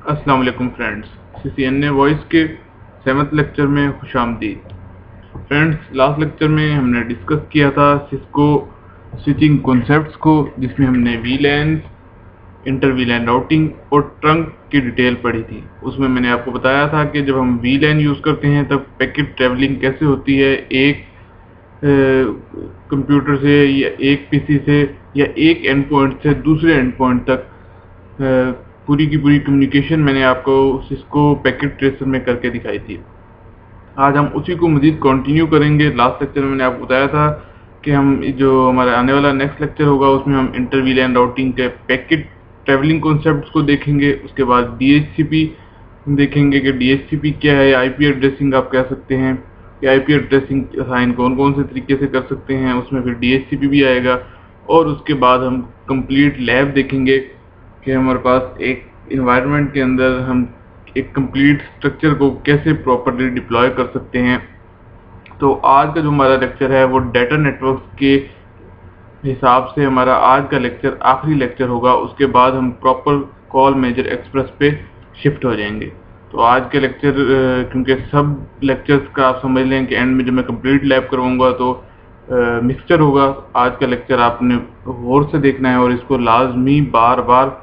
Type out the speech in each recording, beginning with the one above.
अस्सलाम वालेकुम friends, CCNA voice के 7th लेक्चर में खुशामदीद। फ्रेंड्स, लास्ट लेक्चर में हमने डिस्कस किया था सिस्को स्विचिंग कॉन्सेप्ट्स को, जिसमें हमने वीलैन, इंटर वीलैन राउटिंग और ट्रंक की डिटेल पढ़ी थी। उसमें मैंने आपको बताया था कि जब हम वीलैन यूज़ करते हैं तब पैकेट ट्रैवलिंग कैसे होती है, एक कंप्यूटर से या एक पीसी से या एक एंड पॉइंट से दूसरे एंड पॉइंट तक पूरी की पूरी कम्युनिकेशन मैंने आपको सिस्को पैकेट ट्रेसर में करके दिखाई थी। आज हम उसी को मज़ीद कंटिन्यू करेंगे। लास्ट लेक्चर में मैंने आपको बताया था कि हम जो हमारा आने वाला नेक्स्ट लेक्चर होगा उसमें हम इंटर वीलैन राउटिंग के पैकेट ट्रैवलिंग कॉन्सेप्ट्स को देखेंगे। उसके बाद DHCP देखेंगे कि DHCP क्या है, IP एड्रेसिंग आप कह सकते हैं कि IP एड्रेसिंग असाइन कौन कौन से तरीके से कर सकते हैं, उसमें फिर DHCP भी आएगा। और उसके बाद हम कंप्लीट लैब देखेंगे कि हमारे पास एक इन्वायरमेंट के अंदर हम एक कंप्लीट स्ट्रक्चर को कैसे प्रॉपरली डिप्लॉय कर सकते हैं। तो आज का जो हमारा लेक्चर है वो डाटा नेटवर्क के हिसाब से हमारा आज का लेक्चर आखिरी लेक्चर होगा। उसके बाद हम प्रॉपर कॉल मेजर एक्सप्रेस पे शिफ्ट हो जाएंगे। तो आज के लेक्चर क्योंकि सब लेक्चर्स का आप समझ लें कि एंड में जब मैं कंप्लीट लैब करवाऊंगा तो मिक्सचर होगा। आज का लेक्चर आपने गौर से देखना है और इसको लाजमी बार बार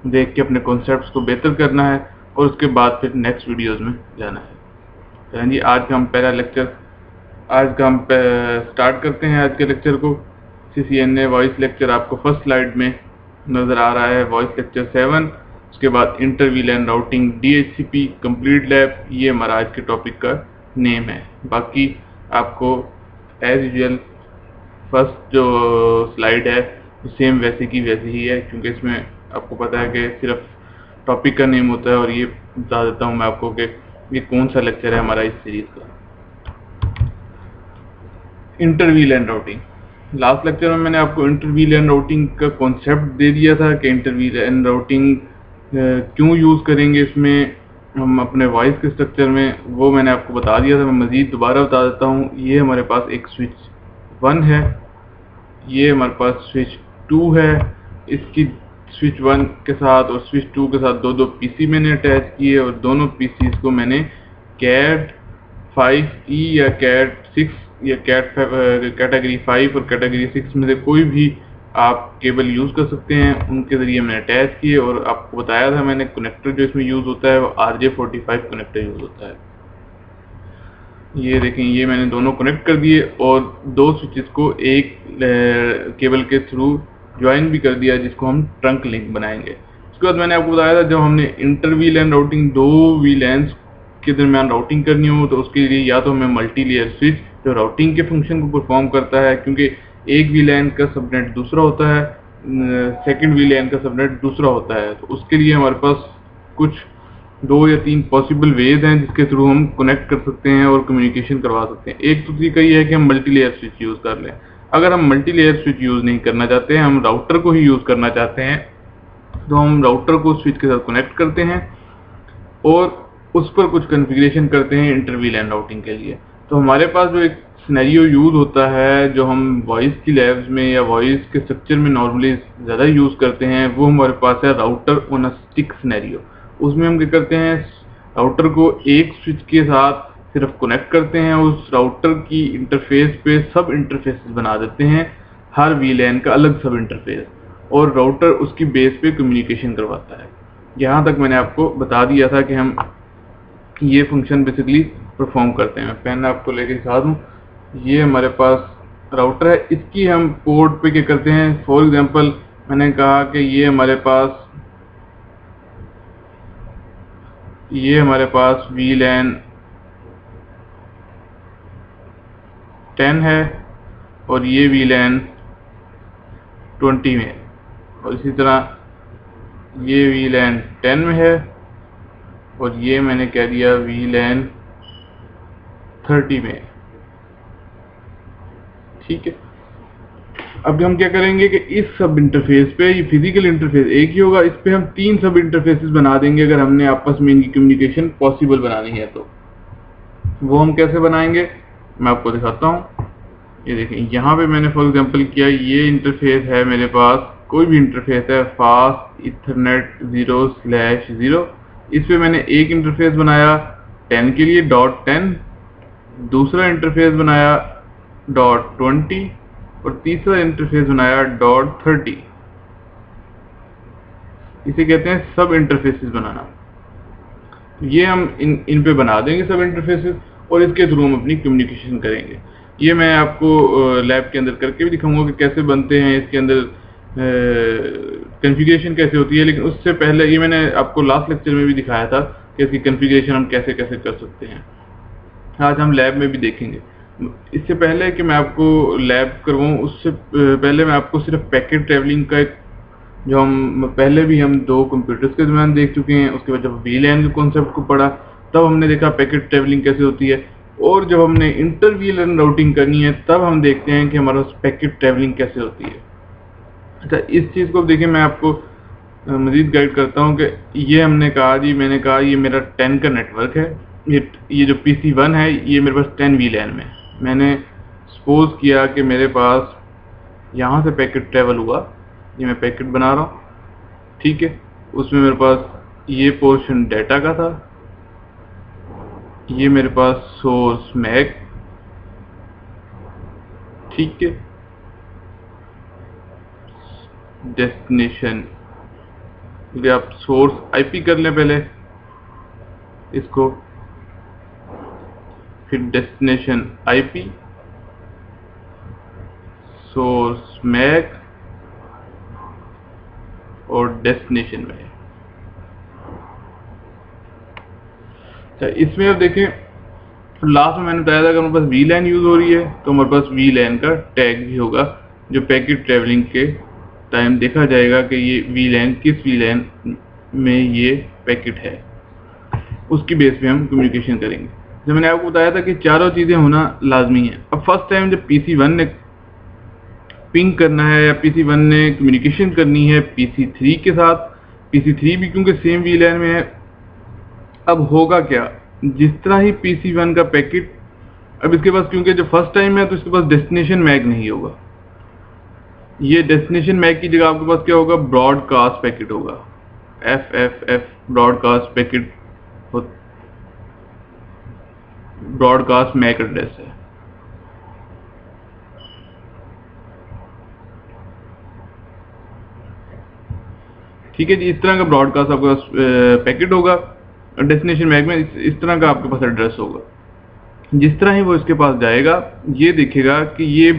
देख के अपने कॉन्सेप्ट्स को बेहतर करना है और उसके बाद फिर नेक्स्ट वीडियोस में जाना है। चलिए जी, आज का हम स्टार्ट करते हैं आज के लेक्चर को। CCNA वॉइस लेक्चर आपको फर्स्ट स्लाइड में नज़र आ रहा है, वॉइस लेक्चर 7। उसके बाद inter वीलैन routing, DHCP, complete lab, ये हमारा आज के टॉपिक का नेम है। बाकी आपको एज यूजुअल फर्स्ट जो स्लाइड है सेम वैसे की वैसी ही है, क्योंकि इसमें आपको पता है कि सिर्फ टॉपिक का नेम होता है। और ये बता देता हूँ मैं आपको कि ये कौन सा लेक्चर है हमारा इस सीरीज का। इंटर वीलैन राउटिंग, लास्ट लेक्चर में मैंने आपको इंटर वीलैन राउटिंग का कॉन्सेप्ट दे दिया था कि इंटर वीलैन राउटिंग क्यों यूज़ करेंगे इसमें हम अपने वॉइस के स्ट्रक्चर में, वो मैंने आपको बता दिया था। मैं मज़ीद दोबारा बता देता हूँ। ये हमारे पास एक स्विच 1 है, ये हमारे पास स्विच 2 है। इसकी स्विच 1 के साथ और स्विच 2 के साथ दो पीसी मैंने अटैच किए और दोनों पीसीज को मैंने कैट 5E या कैट 6 या कैटेगरी 5 और कैटेगरी 6 में से कोई भी आप केबल यूज़ कर सकते हैं, उनके ज़रिए मैंने अटैच किए। और आपको बताया था मैंने कनेक्टर जो इसमें यूज़ होता है वो RJ45 कनेक्टर यूज़ होता है। ये देखें, ये मैंने दोनों कनेक्ट कर दिए और दो स्विचेस को एक केबल के थ्रू ज्वाइन भी कर दिया, जिसको हम ट्रंक लिंक बनाएंगे। उसके बाद मैंने आपको बताया था जब हमने इंटर वीलैन राउटिंग, दो वीलैन्स के दरमियान राउटिंग करनी हो तो उसके लिए या तो हमें मल्टी लेयर स्विच जो राउटिंग के फंक्शन को परफॉर्म करता है, क्योंकि एक वीलैन का सबनेट दूसरा होता है, सेकंड वीलैन का सबनेट दूसरा होता है। तो उसके लिए हमारे पास कुछ 2 या 3 पॉसिबल वेज हैं जिसके थ्रू हम कनेक्ट कर सकते हैं और कम्युनिकेशन करवा सकते हैं। एक तो तरीका ये है कि हम मल्टी लेयर स्विच यूज़ कर लें। अगर हम मल्टी लेयर स्विच यूज़ नहीं करना चाहते हैं, हम राउटर को ही यूज़ करना चाहते हैं, तो हम राउटर को स्विच के साथ कनेक्ट करते हैं और उस पर कुछ कॉन्फ़िगरेशन करते हैं इंटर वीलैन राउटिंग के लिए। तो हमारे पास जो एक सिनेरियो यूज़ होता है, जो हम वॉइस की लैब्स में या वॉइस के स्ट्रक्चर में नॉर्मली ज़्यादा यूज़ करते हैं, वो हमारे पास है router on a stick scenario. उसमें हम क्या करते हैं, राउटर को एक स्विच के साथ सिर्फ कनेक्ट करते हैं, उस राउटर की इंटरफेस पे सब इंटरफेसेस बना देते हैं, हर वीलैन का अलग सब इंटरफेस, और राउटर उसकी बेस पे कम्युनिकेशन करवाता है। यहाँ तक मैंने आपको बता दिया था कि हम ये फंक्शन बेसिकली परफॉर्म करते हैं। मैं पेन आपको लेके दिखा दूँ। ये हमारे पास राउटर है, इसकी हम पोर्ट पे क्या करते हैं, फॉर एग्जांपल मैंने कहा कि ये हमारे पास वीलैन 10 है और ये वीलैन 20 में, और इसी तरह ये वीलैन 10 में है और ये मैंने कह दिया वीलैन 30 में। ठीक है, अब हम क्या करेंगे कि इस सब इंटरफेस पे, ये फिजिकल इंटरफेस एक ही होगा, इस पे हम 3 सब इंटरफेसेस बना देंगे अगर हमने आपस में इनकी कम्युनिकेशन पॉसिबल बनानी है। तो वो हम कैसे बनाएंगे मैं आपको दिखाता हूँ। ये देखें, यहाँ पे मैंने फॉर एग्जांपल किया, ये इंटरफेस है मेरे पास, कोई भी इंटरफेस है, फास्ट इथरनेट 0/0, इस पे मैंने एक इंटरफेस बनाया 10 के लिए .10, दूसरा इंटरफेस बनाया .20 और तीसरा इंटरफेस बनाया .30। इसे कहते हैं सब इंटरफेसेस बनाना। ये हम इन पे बना देंगे सब इंटरफेसेस और इसके थ्रू हम अपनी कम्युनिकेशन करेंगे। ये मैं आपको लैब के अंदर करके भी दिखाऊंगा कि कैसे बनते हैं, इसके अंदर कॉन्फ़िगरेशन कैसे होती है। लेकिन उससे पहले ये मैंने आपको लास्ट लेक्चर में भी दिखाया था कि इसकी कॉन्फ़िगरेशन हम कैसे कैसे कर सकते हैं। आज हम लैब में भी देखेंगे। इससे पहले कि मैं आपको लैब करवाऊँ, उससे पहले मैं आपको सिर्फ पैकेट ट्रैवलिंग का एक, जो हम पहले भी हम 2 कंप्यूटर्स के दरमियान देख चुके हैं। उसके बाद जब VLAN के कॉन्सेप्ट को पढ़ा तब हमने देखा पैकेट ट्रैवलिंग कैसे होती है, और जब हमने इंटर VLAN राउटिंग करनी है तब हम देखते हैं कि हमारा पैकेट ट्रैवलिंग कैसे होती है। अच्छा, इस चीज़ को देखिए, मैं आपको मज़ीद गाइड करता हूँ कि ये हमने कहा जी, मैंने कहा ये मेरा 10 का नेटवर्क है। ये जो PC1 है ये मेरे पास 10 VLAN में। मैंने सपोज किया कि मेरे पास यहाँ से पैकेट ट्रैवल हुआ, ये मैं पैकेट बना रहा हूँ, ठीक है। उसमें मेरे पास ये पोर्शन डाटा का था, ये मेरे पास सोर्स मैक, ठीक है, डेस्टिनेशन, ये आप सोर्स IP कर लें पहले इसको, फिर डेस्टिनेशन IP, सोर्स मैक और डेस्टिनेशन में। अच्छा, इसमें अब देखें, लास्ट में मैंने बताया था कि हमारे पास VLAN यूज हो रही है तो हमारे पास VLAN का टैग भी होगा, जो पैकेट ट्रैवलिंग के टाइम देखा जाएगा कि ये VLAN किस VLAN में ये पैकेट है, उसकी बेस पे हम कम्युनिकेशन करेंगे। जब मैंने आपको बताया था कि चारों चीज़ें होना लाजमी है। अब फर्स्ट टाइम जब PC1 ने पिंग करना है या PC1 ने कम्युनिकेशन करनी है PC3 के साथ, PC3 भी क्योंकि सेम VLAN में है, अब होगा क्या, जिस तरह ही PC1 का पैकेट, अब इसके पास क्योंकि जब फर्स्ट टाइम है तो इसके पास डेस्टिनेशन मैक नहीं होगा। ये डेस्टिनेशन मैक की जगह आपके पास क्या होगा, ब्रॉडकास्ट पैकेट होगा, FFF broadcast packet, broadcast MAC address है। ठीक है जी, इस तरह का ब्रॉडकास्ट आपके पास पैकेट होगा, डेस्टिनेशन मैक में इस तरह का आपके पास एड्रेस होगा। जिस तरह ही वो इसके पास जाएगा, ये देखेगा कि ये,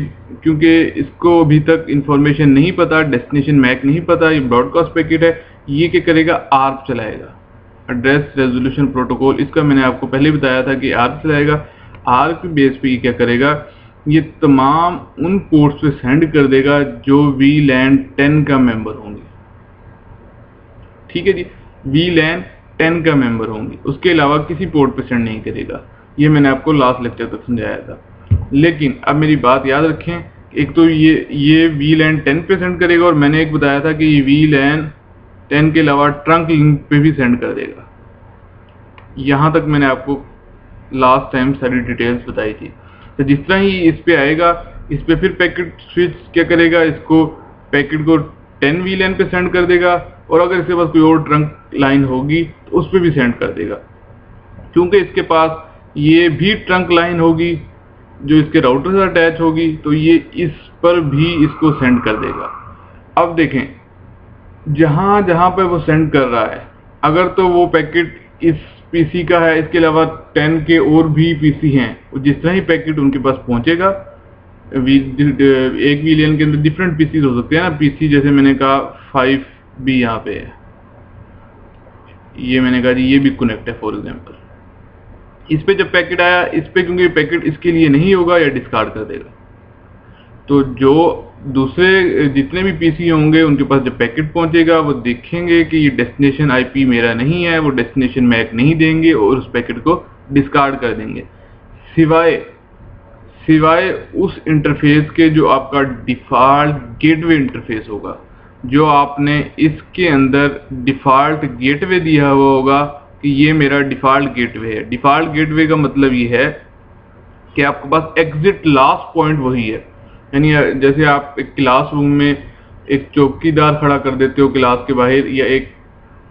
क्योंकि इसको अभी तक इंफॉर्मेशन नहीं पता, डेस्टिनेशन मैक नहीं पता, ये ब्रॉडकास्ट पैकेट है, ये क्या करेगा, ARP चलाएगा, एड्रेस रेजोल्यूशन प्रोटोकॉल। इसका मैंने आपको पहले बताया था कि ARP चलाएगा। ARP बेस पे ये क्या करेगा, ये तमाम उन पोर्ट्स पे सेंड कर देगा जो VLAN 10 का मेंबर होंगे। ठीक है जी, VLAN 10 का मेंबर होंगे, उसके अलावा किसी पोर्ट पे सेंड नहीं करेगा। ये मैंने आपको लास्ट लेक्चर तक समझाया था। लेकिन अब मेरी बात याद रखें, एक तो ये VLAN 10 पे सेंड करेगा, और मैंने एक बताया था कि ये VLAN 10 के अलावा ट्रंक लिंक पे भी सेंड कर देगा। यहाँ तक मैंने आपको लास्ट टाइम सारी डिटेल्स बताई थी। तो जिस तरह ही इस पे आएगा, इस पे फिर पैकेट स्विच क्या करेगा, इसको पैकेट को 10 VLAN पे सेंड कर देगा, और अगर इसके पास कोई और ट्रंक लाइन होगी तो उस पर भी सेंड कर देगा। क्योंकि इसके पास ये भी ट्रंक लाइन होगी जो इसके राउटर से अटैच होगी, तो ये इस पर भी इसको सेंड कर देगा। अब देखें, जहां जहां पे वो सेंड कर रहा है, अगर तो वो पैकेट इस PC का है, इसके अलावा 10 के और भी PC हैं, जिस तरह ही पैकेट उनके पास पहुंचेगा, एक VLAN के अंदर डिफरेंट PCs हो सकते हैं ना, PC जैसे मैंने कहा 5 भी यहाँ पे है, ये मैंने कहा जी ये भी कनेक्ट है फॉर एग्जांपल। इस पे जब पैकेट आया, इस पे क्योंकि पैकेट इसके लिए नहीं होगा या डिस्कार्ड कर देगा, तो जो दूसरे जितने भी PC होंगे उनके पास जब पैकेट पहुंचेगा, वो देखेंगे कि ये डेस्टिनेशन IP मेरा नहीं है, वो डेस्टिनेशन मैक नहीं देंगे और उस पैकेट को डिस्कार्ड कर देंगे, सिवाय उस इंटरफेस के जो आपका डिफ़ॉल्ट गेटवे इंटरफेस होगा, जो आपने इसके अंदर डिफ़ॉल्ट गेटवे दिया हुआ होगा कि ये मेरा डिफ़ॉल्ट गेटवे है। डिफ़ॉल्ट गेटवे का मतलब ये है कि आपके पास एग्जिट लास्ट पॉइंट वही है, यानी जैसे आप एक क्लासरूम में एक चौकीदार खड़ा कर देते हो क्लास के बाहर, या एक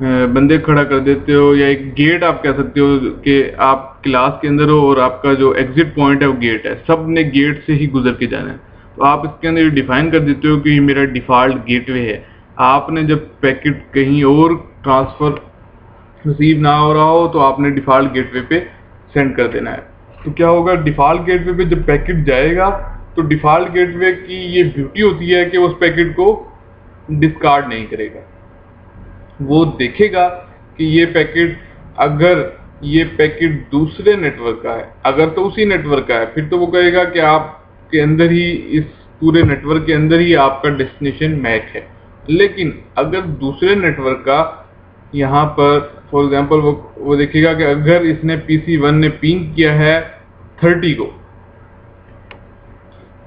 बंदे खड़ा कर देते हो, या एक गेट आप कह सकते हो कि आप क्लास के अंदर हो और आपका जो एग्जिट पॉइंट है वो गेट है, सब ने गेट से ही गुजर के जाना है। तो आप इसके अंदर डिफाइन कर देते हो कि ये मेरा डिफ़ॉल्ट गेटवे है। आपने जब पैकेट कहीं और ट्रांसफ़र रिसीव ना हो रहा हो तो आपने डिफ़ॉल्ट गेटवे पे सेंड कर देना है। तो क्या होगा, डिफ़ॉल्ट गेटवे पे जब पैकेट जाएगा तो डिफ़ॉल्ट गेटवे की ये ब्यूटी होती है कि उस पैकेट को डिस्कार्ड नहीं करेगा। वो देखेगा कि ये पैकेट, अगर ये पैकेट दूसरे नेटवर्क का है, अगर तो उसी नेटवर्क का है, फिर तो वो कहेगा कि आपके अंदर ही, इस पूरे नेटवर्क के अंदर ही आपका डेस्टिनेशन मैक है। लेकिन अगर दूसरे नेटवर्क का, यहाँ पर फॉर एग्जांपल वो देखेगा कि अगर इसने PC1 ने पिंग किया है 30 को,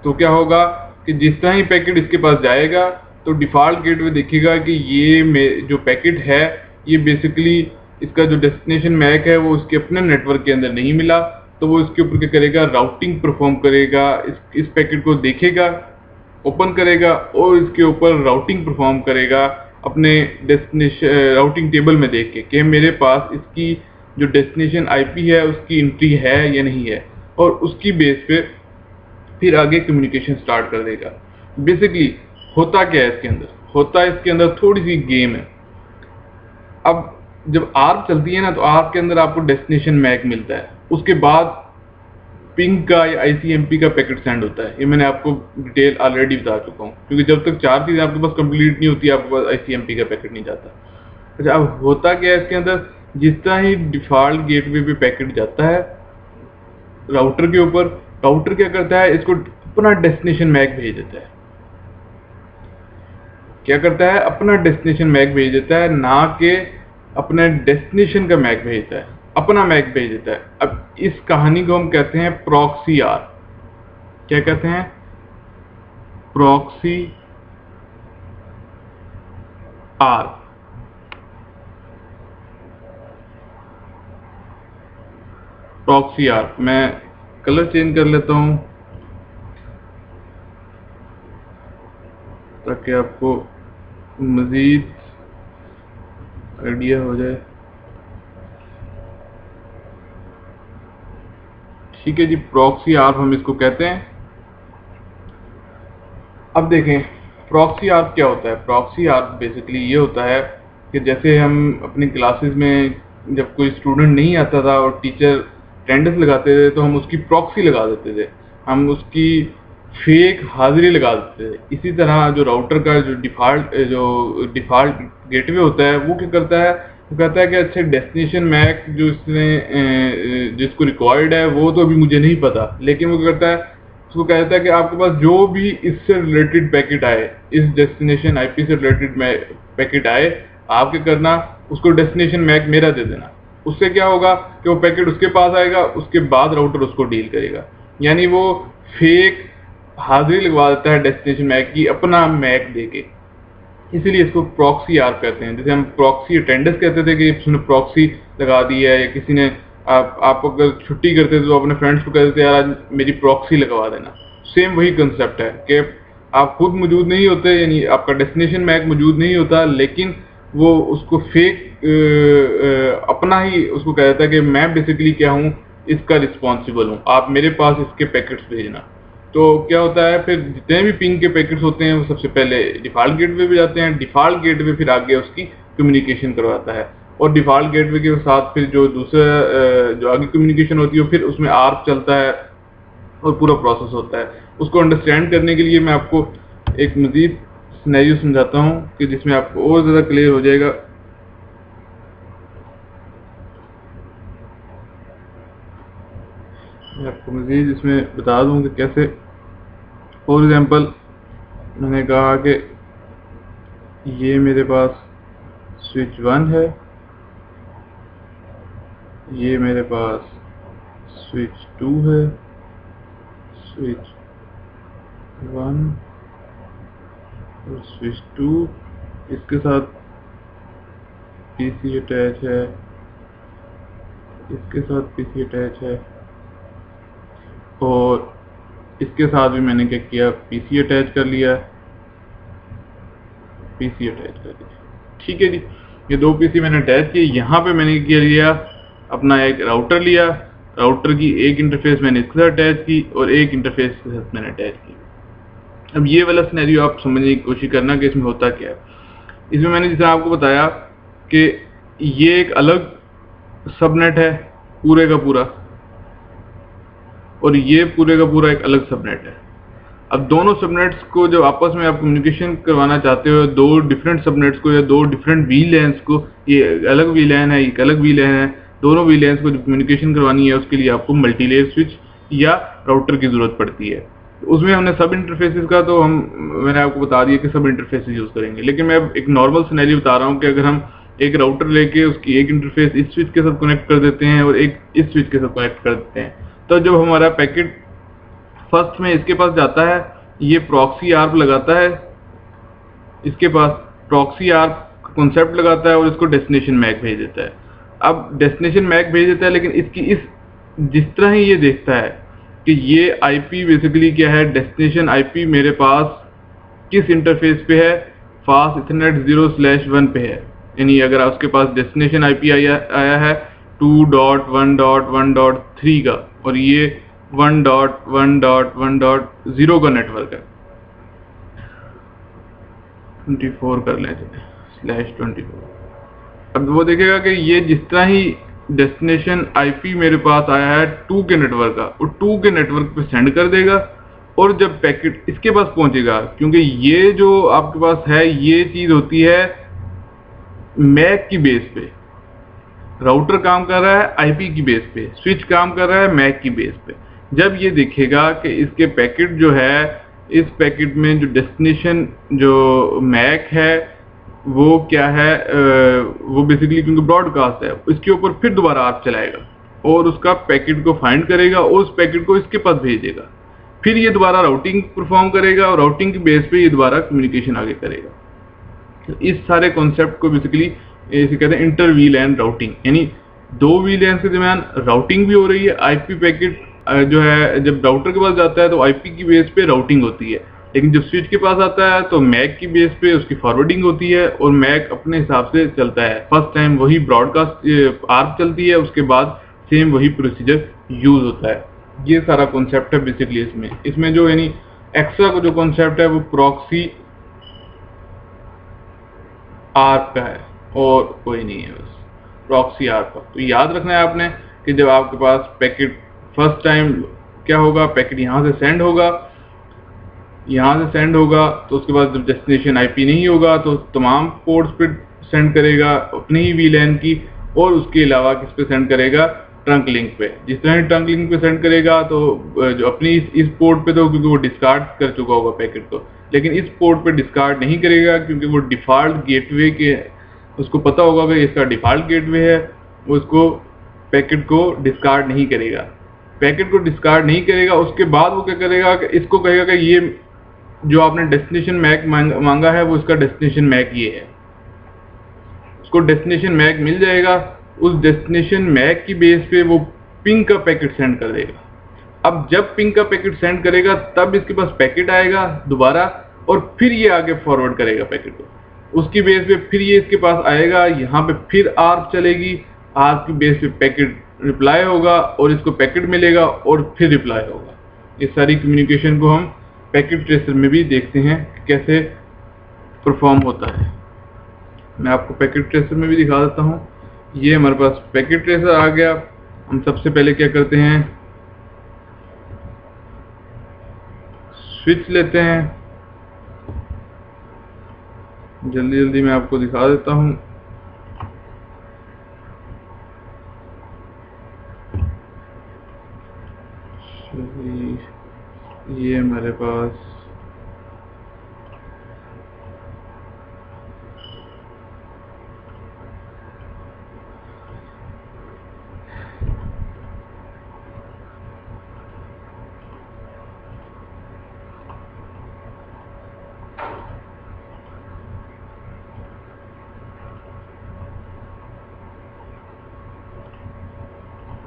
तो क्या होगा कि जिस तरह ही पैकेट इसके पास जाएगा तो डिफ़ॉल्ट गेटवे देखेगा कि ये जो पैकेट है ये बेसिकली इसका जो डेस्टिनेशन मैक है वो उसके अपने नेटवर्क के अंदर नहीं मिला, तो वो इसके ऊपर क्या करेगा, राउटिंग परफॉर्म करेगा, इस पैकेट को देखेगा, ओपन करेगा और इसके ऊपर राउटिंग परफॉर्म करेगा अपने डेस्टिनेशन राउटिंग टेबल में देख के कि मेरे पास इसकी जो डेस्टिनेशन IP है उसकी एंट्री है या नहीं है, और उसकी बेस पे फिर आगे कम्युनिकेशन स्टार्ट कर देगा। बेसिकली होता क्या है इसके अंदर, होता है इसके अंदर थोड़ी सी गेम है। अब जब आर्प चलती है ना, तो आर्प के अंदर आपको डेस्टिनेशन मैक मिलता है, उसके बाद पिंग का या ICMP का पैकेट सेंड होता है। ये मैंने आपको डिटेल ऑलरेडी बता चुका हूँ, क्योंकि जब तक 4 चीज़ें आपके पास कंप्लीट नहीं होती आपके पास ICMP का पैकेट नहीं जाता। अच्छा, अब होता क्या है इसके अंदर, जिस तरह ही डिफ़ॉल्ट गेटवे पे पैकेट जाता है राउटर के ऊपर, राउटर क्या करता है, इसको अपना डेस्टिनेशन मैक भेज देता है। क्या करता है, अपना डेस्टिनेशन मैक भेज देता है, ना कि अपने डेस्टिनेशन का मैक भेजता है, अपना मैक भेज देता है। अब इस कहानी को हम कहते हैं प्रॉक्सी आर। क्या कहते हैं, प्रॉक्सी आर। प्रॉक्सी आर, मैं कलर चेंज कर लेता हूं ताकि आपको मजीद आइडिया हो जाए। ठीक है जी, प्रॉक्सी आर्प हम इसको कहते हैं। अब देखें प्रॉक्सी आर्प क्या होता है। प्रॉक्सी आर्प बेसिकली ये होता है कि जैसे हम अपनी क्लासेस में जब कोई स्टूडेंट नहीं आता था और टीचर अटेंडेंस लगाते थे तो हम उसकी प्रॉक्सी लगा देते थे, हम उसकी फेक हाजिरी लगा देते थे। इसी तरह जो राउटर का जो डिफ़ॉल्ट गेटवे होता है वो क्या करता है, वो कहता है कि अच्छा डेस्टिनेशन मैक जो इसने जिसको रिक्वायर्ड है वो तो अभी मुझे नहीं पता, लेकिन वो क्या करता है, उसको कहता है कि आपके पास जो भी इससे रिलेटेड पैकेट आए, इस डेस्टिनेशन IP से रिलेटेड पैकेट आए, आप क्या करना, उसको डेस्टिनेशन मैक मेरा दे देना। उससे क्या होगा कि वो पैकेट उसके पास आएगा, उसके बाद राउटर उसको डील करेगा। यानी वो फेक हाजिरी लगवा देता है डेस्टिनेशन मैक की अपना मैक देके, इसीलिए इसको प्रॉक्सी आर्प कहते हैं। जैसे हम प्रॉक्सी अटेंडेंस कहते थे कि उसने प्रॉक्सी लगा दी है, या किसी ने आप अगर छुट्टी करते थे तो अपने फ्रेंड्स को कहते थे यार आज मेरी प्रॉक्सी लगवा देना। सेम वही कंसेप्ट है कि आप खुद मौजूद नहीं होते, यानी आपका डेस्टिनेशन मैक मौजूद नहीं होता, लेकिन वो उसको फेक अपना ही उसको कह देता है कि मैं बेसिकली क्या हूँ, इसका रिस्पॉन्सिबल हूँ, आप मेरे पास इसके पैकेट्स भेजना। तो क्या होता है, फिर जितने भी पिंग के पैकेट्स होते हैं वो सबसे पहले डिफ़ॉल्ट गेटवे पे जाते हैं, डिफ़ॉल्ट गेटवे फिर आगे उसकी कम्युनिकेशन करवाता है, और डिफ़ॉल्ट गेटवे के साथ फिर जो दूसरा जो आगे कम्युनिकेशन होती है फिर उसमें आर्प चलता है और पूरा प्रोसेस होता है। उसको अंडरस्टैंड करने के लिए मैं आपको एक मज़ीद सिनेरियो समझाता हूँ कि जिसमें आपको और ज़्यादा क्लियर हो जाएगा। मैं आपको मज़ीद इसमें बता दूँ कि कैसे। फॉर एग्जांपल मैंने कहा कि ये मेरे पास स्विच 1 है, ये मेरे पास स्विच 2 है, स्विच 1 और स्विच 2, इसके साथ PC अटैच है, इसके साथ PC अटैच है, और इसके साथ भी मैंने क्या किया, PC अटैच कर लिया, PC अटैच कर दिया। ठीक है जी। ये 2 पीसी मैंने अटैच किए। यहाँ पे मैंने क्या लिया, अपना एक राउटर लिया, राउटर की एक इंटरफेस मैंने इसके साथ अटैच की और एक इंटरफेस के साथ मैंने अटैच की। अब ये वाला सिनेरियो आप समझने की कोशिश करना कि इसमें होता क्या है। इसमें मैंने जैसे आपको बताया कि ये एक अलग सबनेट है पूरे का पूरा, और ये पूरे का पूरा एक अलग सबनेट है। अब दोनों सबनेट्स को जब आपस में आप कम्युनिकेशन करवाना चाहते हो, दो डिफरेंट सबनेट्स को या दो डिफरेंट वीलैन्स को, ये अलग वीलैन है, एक अलग वीलैन है, दोनों वीलैन्स को जब कम्युनिकेशन करवानी है उसके लिए आपको मल्टीलेयर स्विच या राउटर की जरूरत पड़ती है। उसमें हमने सब इंटरफेसेस का तो मैंने आपको बता दिया कि सब इंटरफेसेस यूज करेंगे, लेकिन मैं अब एक नॉर्मल सिनेरियो बता रहा हूँ कि अगर हम एक राउटर लेके उसकी एक इंटरफेस इस स्विच के साथ कनेक्ट कर देते हैं और एक इस स्विच के साथ कनेक्ट कर देते हैं, तो जब हमारा पैकेट फर्स्ट में इसके पास जाता है, ये प्रॉक्सी आर्प लगाता है, इसके पास प्रॉक्सी आर्प कॉन्सेप्ट लगाता है और इसको डेस्टिनेशन मैक भेज देता है। अब डेस्टिनेशन मैक भेज देता है, लेकिन इसकी जिस तरह ही ये देखता है कि ये आईपी बेसिकली क्या है, डेस्टिनेशन आईपी मेरे पास किस इंटरफेस पे है, फास्ट इथरनेट 0/1 पे है। यानी अगर उसके पास डेस्टिनेशन आईपी आया है 2.1.1.3 का और ये 1.1.1.0 का नेटवर्क है, 24 कर लेते हैं /24। अब वो देखेगा कि ये जिस तरह ही डेस्टिनेशन आईपी मेरे पास आया है 2 के नेटवर्क का, वो 2 के नेटवर्क पे सेंड कर देगा, और जब पैकेट इसके पास पहुंचेगा, क्योंकि ये जो आपके पास है ये चीज होती है मैक की बेस पे, राउटर काम कर रहा है आईपी की बेस पे, स्विच काम कर रहा है मैक की बेस पे। जब ये देखेगा कि इसके पैकेट जो है, इस पैकेट में जो डेस्टिनेशन जो मैक है वो क्या है, वो बेसिकली क्योंकि ब्रॉडकास्ट है, इसके ऊपर फिर दोबारा आर्प चलाएगा और उसका पैकेट को फाइंड करेगा और उस पैकेट को इसके पास भेज देगा। फिर ये दोबारा राउटिंग परफॉर्म करेगा और राउटिंग की बेस पे ये दोबारा कम्युनिकेशन आगे करेगा। तो इस सारे कॉन्सेप्ट को बेसिकली इसे कहते हैं इंटर वीलैन राउटिंग, यानी 2 वीलैन के दरमियान राउटिंग भी हो रही है। आईपी पैकेट जो है जब राउटर के पास जाता है तो आईपी की बेस पे राउटिंग होती है, लेकिन जब स्विच के पास आता है तो मैक की बेस पे उसकी फॉरवर्डिंग होती है और मैक अपने हिसाब से चलता है। फर्स्ट टाइम वही ब्रॉडकास्ट आर्प चलती है, उसके बाद सेम वही प्रोसीजर यूज होता है। ये सारा कॉन्सेप्ट है बेसिकली इसमें जो यानी एक्स्ट्रा को जो कॉन्सेप्ट है वो प्रॉक्सी आर्प का है और कोई नहीं है, बस प्रॉक्सी आर्प का। तो याद रखना है आपने कि जब आपके पास पैकेट फर्स्ट टाइम क्या होगा, पैकेट यहाँ से सेंड होगा, तो उसके बाद जब डेस्टिनेशन आईपी नहीं होगा तो तमाम पोर्ट्स पे सेंड करेगा अपनी ही वीलैन की, और उसके अलावा किस पे सेंड करेगा, ट्रंक लिंक पे। जिस तरह ट्रंक लिंक पे सेंड करेगा तो जो अपनी इस पोर्ट पे तो क्योंकि वो डिस्कार्ड कर चुका होगा पैकेट को, लेकिन इस पोर्ट पे डिस्कार्ड नहीं करेगा क्योंकि वो डिफॉल्ट गेटवे के, उसको पता होगा कि इसका डिफॉल्ट गेटवे है, उसको पैकेट को डिस्कार्ड नहीं करेगा। उसके बाद वो क्या करेगा कि इसको कहेगा कि ये जो आपने डेस्टिनेशन मैक मांगा है वो इसका डेस्टिनेशन मैक ये है, उसको डेस्टिनेशन मैक मिल जाएगा। उस डेस्टिनेशन मैक की बेस पे वो पिंग का पैकेट सेंड कर देगा। अब जब पिंग का पैकेट सेंड करेगा तब इसके पास पैकेट आएगा दोबारा, और फिर ये आगे फॉरवर्ड करेगा पैकेट को, उसकी बेस पे फिर ये इसके पास आएगा, यहाँ पे फिर आर्प चलेगी, आर्प की बेस पे पैकेट रिप्लाई होगा और इसको पैकेट मिलेगा और फिर रिप्लाई होगा। इस सारी कम्युनिकेशन को हम पैकेट ट्रेसर में भी देखते हैं कैसे परफॉर्म होता है। मैं आपको पैकेट ट्रेसर में भी दिखा देता हूँ। ये हमारे पास पैकेट ट्रेसर आ गया। हम सबसे पहले क्या करते हैं, स्विच लेते हैं, जल्दी मैं आपको दिखा देता हूँ। ये हमारे पास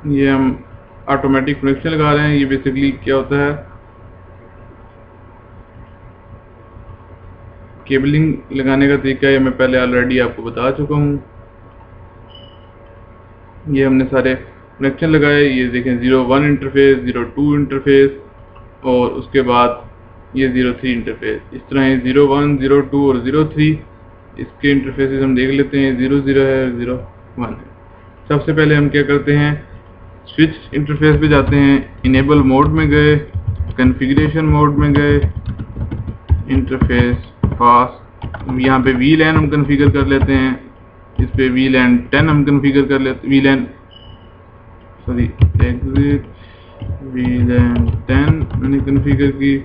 ये हम ऑटोमेटिक कनेक्शन लगा रहे हैं। ये बेसिकली क्या होता है, केबलिंग लगाने का तरीका है मैं पहले ऑलरेडी आपको बता चुका हूँ। ये हमने सारे कनेक्शन लगाए, ये देखें 01 इंटरफेस, 02 इंटरफेस और उसके बाद ये 03 इंटरफेस। इस तरह ये 01, 02 और 03 इसके इंटरफेसेस हम देख लेते हैं। 00 है, 01 है। सबसे पहले हम क्या करते हैं, स्विच इंटरफेस पे जाते हैं, इनेबल मोड में गए, कॉन्फ़िगरेशन मोड में गए, इंटरफेस फास्ट, यहाँ पे VLAN हम कॉन्फ़िगर कर लेते हैं। इस पे VLAN 10 हम कॉन्फ़िगर कर लेते, एग्जिट VLAN 10 मैंने कॉन्फ़िगर की।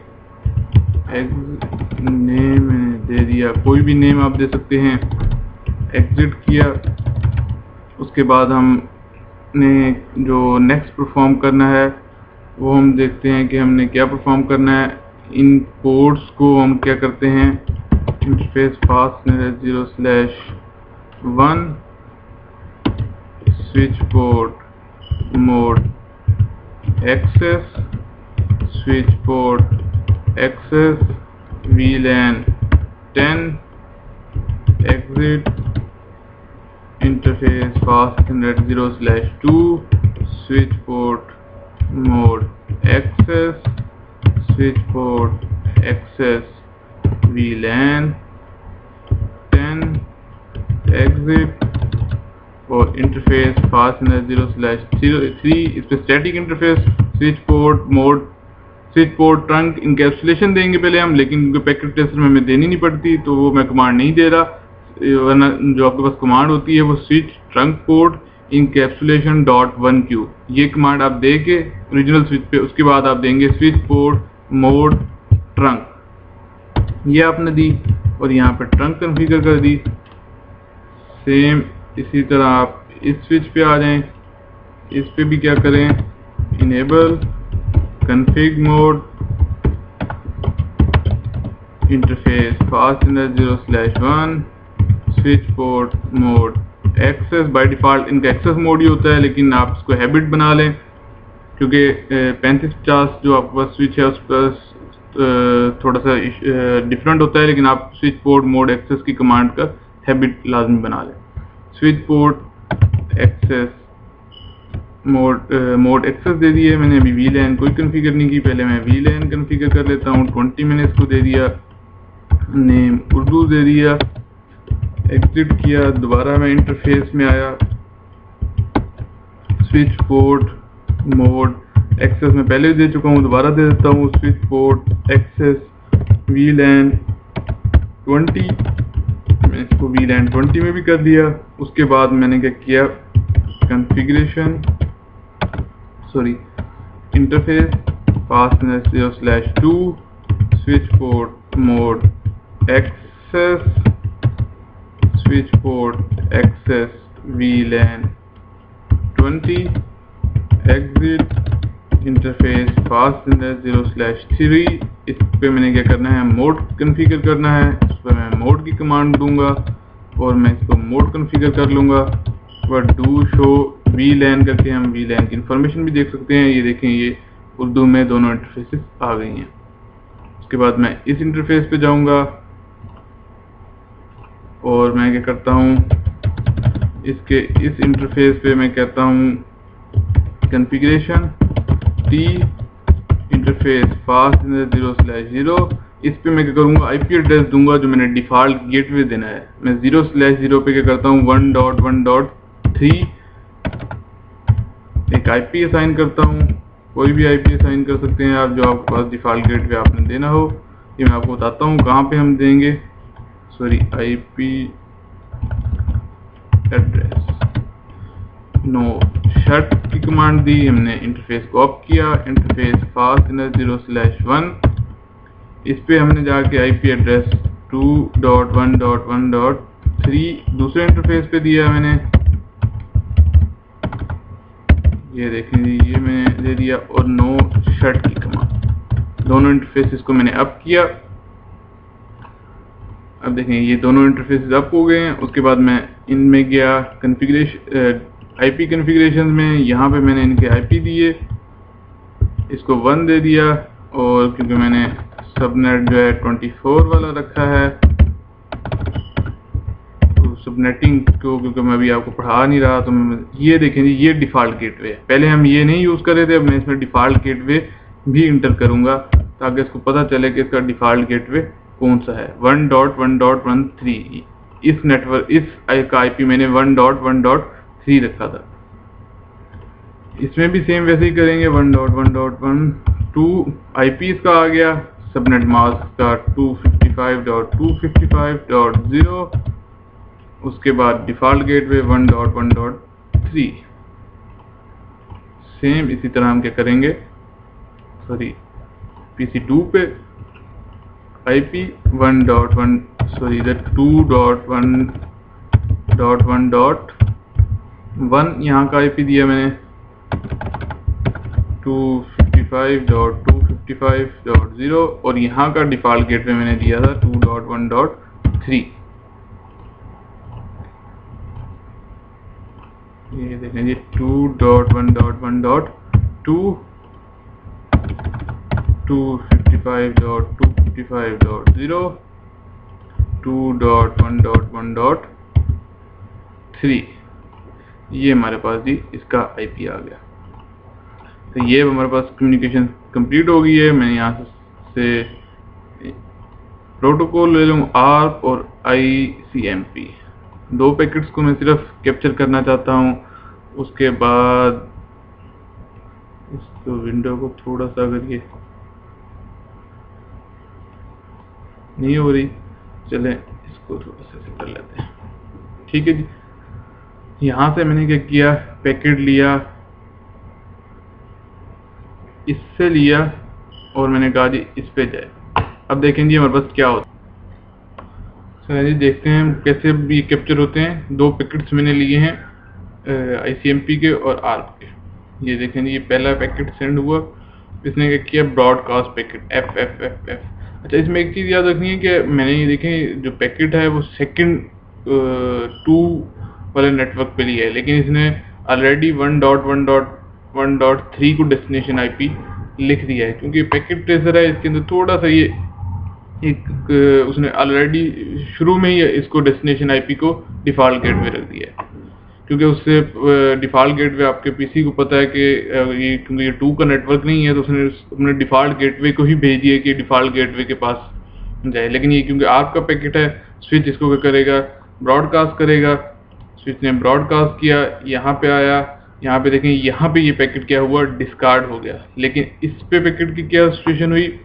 नेम मैंने दे दिया, कोई भी नेम आप दे सकते हैं। एग्जिट किया, उसके बाद हमने जो नेक्स्ट परफॉर्म करना है वो हम देखते हैं कि हमने क्या परफॉर्म करना है। इन पोर्ट्स को हम क्या करते हैं, interface fast 0/1 switch port mode access, switch port access VLAN 10 exit interface fast 0/2 switch port mode access, switch port access VLAN 10 exit और इंटरफेस फास्ट 0/3। इस पे static interface switch port mode switch port trunk encapsulation देंगे पहले हम, लेकिन क्योंकि packet tracer में हमें देनी नहीं पड़ती तो वो मैं कमांड नहीं दे रहा, वरना जो आपके पास कमांड होती है वो switch trunk port encapsulation .1q, ये कमांड आप दे के ओरिजिनल स्विच पे, उसके बाद आप देंगे स्विच पोर्ट मोड ट्रंक, ये आपने दी और यहाँ पे ट्रंक कॉन्फ़िगर कर दी। सेम इसी तरह आप इस स्विच पे आ जाएं, इस पे भी क्या करें, enable config mode interface fast 0/1 switch port mode access। By default इनका एक्सेस मोड ही होता है, लेकिन आप इसको हैबिट बना लें क्योंकि 3550 जो आपके पास स्विच है उस पर थोड़ा सा डिफरेंट होता है, लेकिन आप स्विच पोर्ट मोड एक्सेस की कमांड का हैबिट लाजमी बना लें। Switch port access mode access दे दिए मैंने, अभी VLAN कोई कॉन्फ़िगर नहीं की, पहले मैं VLAN कॉन्फ़िगर कर लेता हूँ। 20 मैंने इसको दे दिया, नेम उर्दू दे दिया, एग्जिट किया, दोबारा मैं इंटरफेस में आया, स्विच पोर्ट मोड एक्सेस मैं पहले दे चुका हूँ, दोबारा दे देता हूँ, स्विच पोर्ट एक्सेस VLAN 20, मैं इसको VLAN 20 में भी कर दिया। उसके बाद मैंने क्या किया, configuration interface fast 0/2 switch port mode access, switch port access VLAN 20 exit interface fast 0/3। इस पे मैंने क्या करना है, मोड कॉन्फ़िगर करना है, इस पर मैं मोड की कमांड दूंगा और मैं इसको मोड कॉन्फ़िगर कर लूँगा। वह डू शो VLAN करके हम VLAN की इंफॉर्मेशन भी देख सकते हैं। ये देखें, ये उर्दू में दोनों इंटरफेसेस आ गई हैं। उसके बाद मैं इस इंटरफेस पे जाऊंगा और मैं क्या करता हूँ, इस इंटरफेस पे मैं कहता हूँ कॉन्फ़िगरेशन T इंटरफेस फास्ट 0/0। इस पे मैं क्या करूँगा, IP एड्रेस दूंगा जो मैंने डिफ़ॉल्ट गेटवे देना है। मैं 0/0 पे क्या करता हूँ, 1.1.3 एक IP असाइन करता हूँ। कोई भी IP असाइन कर सकते हैं आप, जो आपके पास डिफ़ॉल्ट गेटवे आपने देना हो। ये मैं आपको बताता हूँ कहाँ पे हम देंगे, IP एड्रेस नो शट की कमांड दी हमने, इंटरफेस को ऑफ किया, इंटरफेस फास्ट 0/1। इस पे हमने जाके IP एड्रेस 2.1.1.3 दूसरे इंटरफेस पे दिया मैंने, ये देखें जी, ये मैंने दे दिया, और नो शट की कमांड। दोनों इंटरफेसेस को मैंने अप किया। अब देखें ये दोनों इंटरफेसेस अप हो गए हैं। उसके बाद मैं इनमें गया कॉन्फ़िगरेशन IP कॉन्फ़िगरेशन में, यहाँ पे मैंने इनके IP दिए, इसको 1 दे दिया, और क्योंकि मैंने सबनेट जो है 24 वाला रखा है सबनेटिंग को, क्योंकि मैं अभी आपको पढ़ा नहीं रहा, तो ये देखें जी, ये डिफ़ॉल्ट गेटवे है। पहले हम ये नहीं यूज़ कर रहे थे, अब मैं इसमें डिफ़ॉल्ट गेटवे भी इंटर करूँगा ताकि इसको पता चले कि इसका डिफ़ॉल्ट गेटवे कौन सा है। 1.1.13 इस नेटवर्क, इस का IP मैंने 1.1.3 रखा था। इसमें भी सेम वैसे ही करेंगे। 1.1.1.2 IP इसका आ गया, सबनेट मास्क का 255.255.0, उसके बाद डिफ़ॉल्ट गेटवे 1.1.3। सेम इसी तरह हम क्या करेंगे, सॉरी PC2 पे IP 2.1.1.1 यहाँ का IP दिया मैंने 255.255.0 और यहाँ का डिफ़ॉल्ट गेटवे मैंने दिया था 2.1.3। ये देखें जी 2.1.1.2 255.255.0 2.1.1.3। ये हमारे पास जी इसका IP आ गया। तो ये हमारे पास कम्युनिकेशन कंप्लीट हो गई है। मैं यहाँ से प्रोटोकॉल ले लूँ ARP और ICMP, दो पैकेट्स को मैं सिर्फ कैप्चर करना चाहता हूँ। उसके बाद इसको विंडो को थोड़ा सा, अगर ये नहीं हो रही, चलें इसको थोड़ा सा ऐसे कर लेते हैं। ठीक है जी, यहाँ से मैंने क्या किया, पैकेट लिया, इससे लिया और मैंने कहा जी इस पे जाए। अब देखें जी हमारे पास क्या होता है। चलिए जी देखते हैं कैसे भी कैप्चर होते हैं। दो पैकेट्स मैंने लिए हैं ICMP के और ARP के। ये देखें जी, ये पहला पैकेट सेंड हुआ, इसने क्या किया, ब्रॉडकास्ट पैकेट FFFF। अच्छा, इसमें एक चीज़ याद रखनी है कि मैंने ये देखें जो पैकेट है वो सेकंड 2 वाले नेटवर्क पे लिया है, लेकिन इसने ऑलरेडी 1.1.1.3 को डेस्टिनेशन IP लिख दिया है। क्योंकि पैकेट ट्रेसर है, इसके अंदर थोड़ा सा ये एक उसने ऑलरेडी शुरू में ही इसको डेस्टिनेशन IP को डिफ़ॉल्ट गेटवे रख दिया है। क्योंकि उससे डिफ़ॉल्ट गेटवे आपके PC को पता है कि ये, क्योंकि ये 2 का नेटवर्क नहीं है, तो उसने अपने डिफ़ॉल्ट गेटवे को ही भेज दिया कि डिफ़ॉल्ट गेटवे के पास जाए। लेकिन ये क्योंकि ARP का पैकेट है, स्विच इसको क्या करेगा, ब्रॉडकास्ट करेगा। स्विच ने ब्रॉडकास्ट किया, यहाँ पे आया, यहाँ पे देखें, यहाँ पे ये पैकेट क्या हुआ, डिस्कार्ड हो गया। लेकिन इस पे पैकेट की क्या सिचुएशन हुई,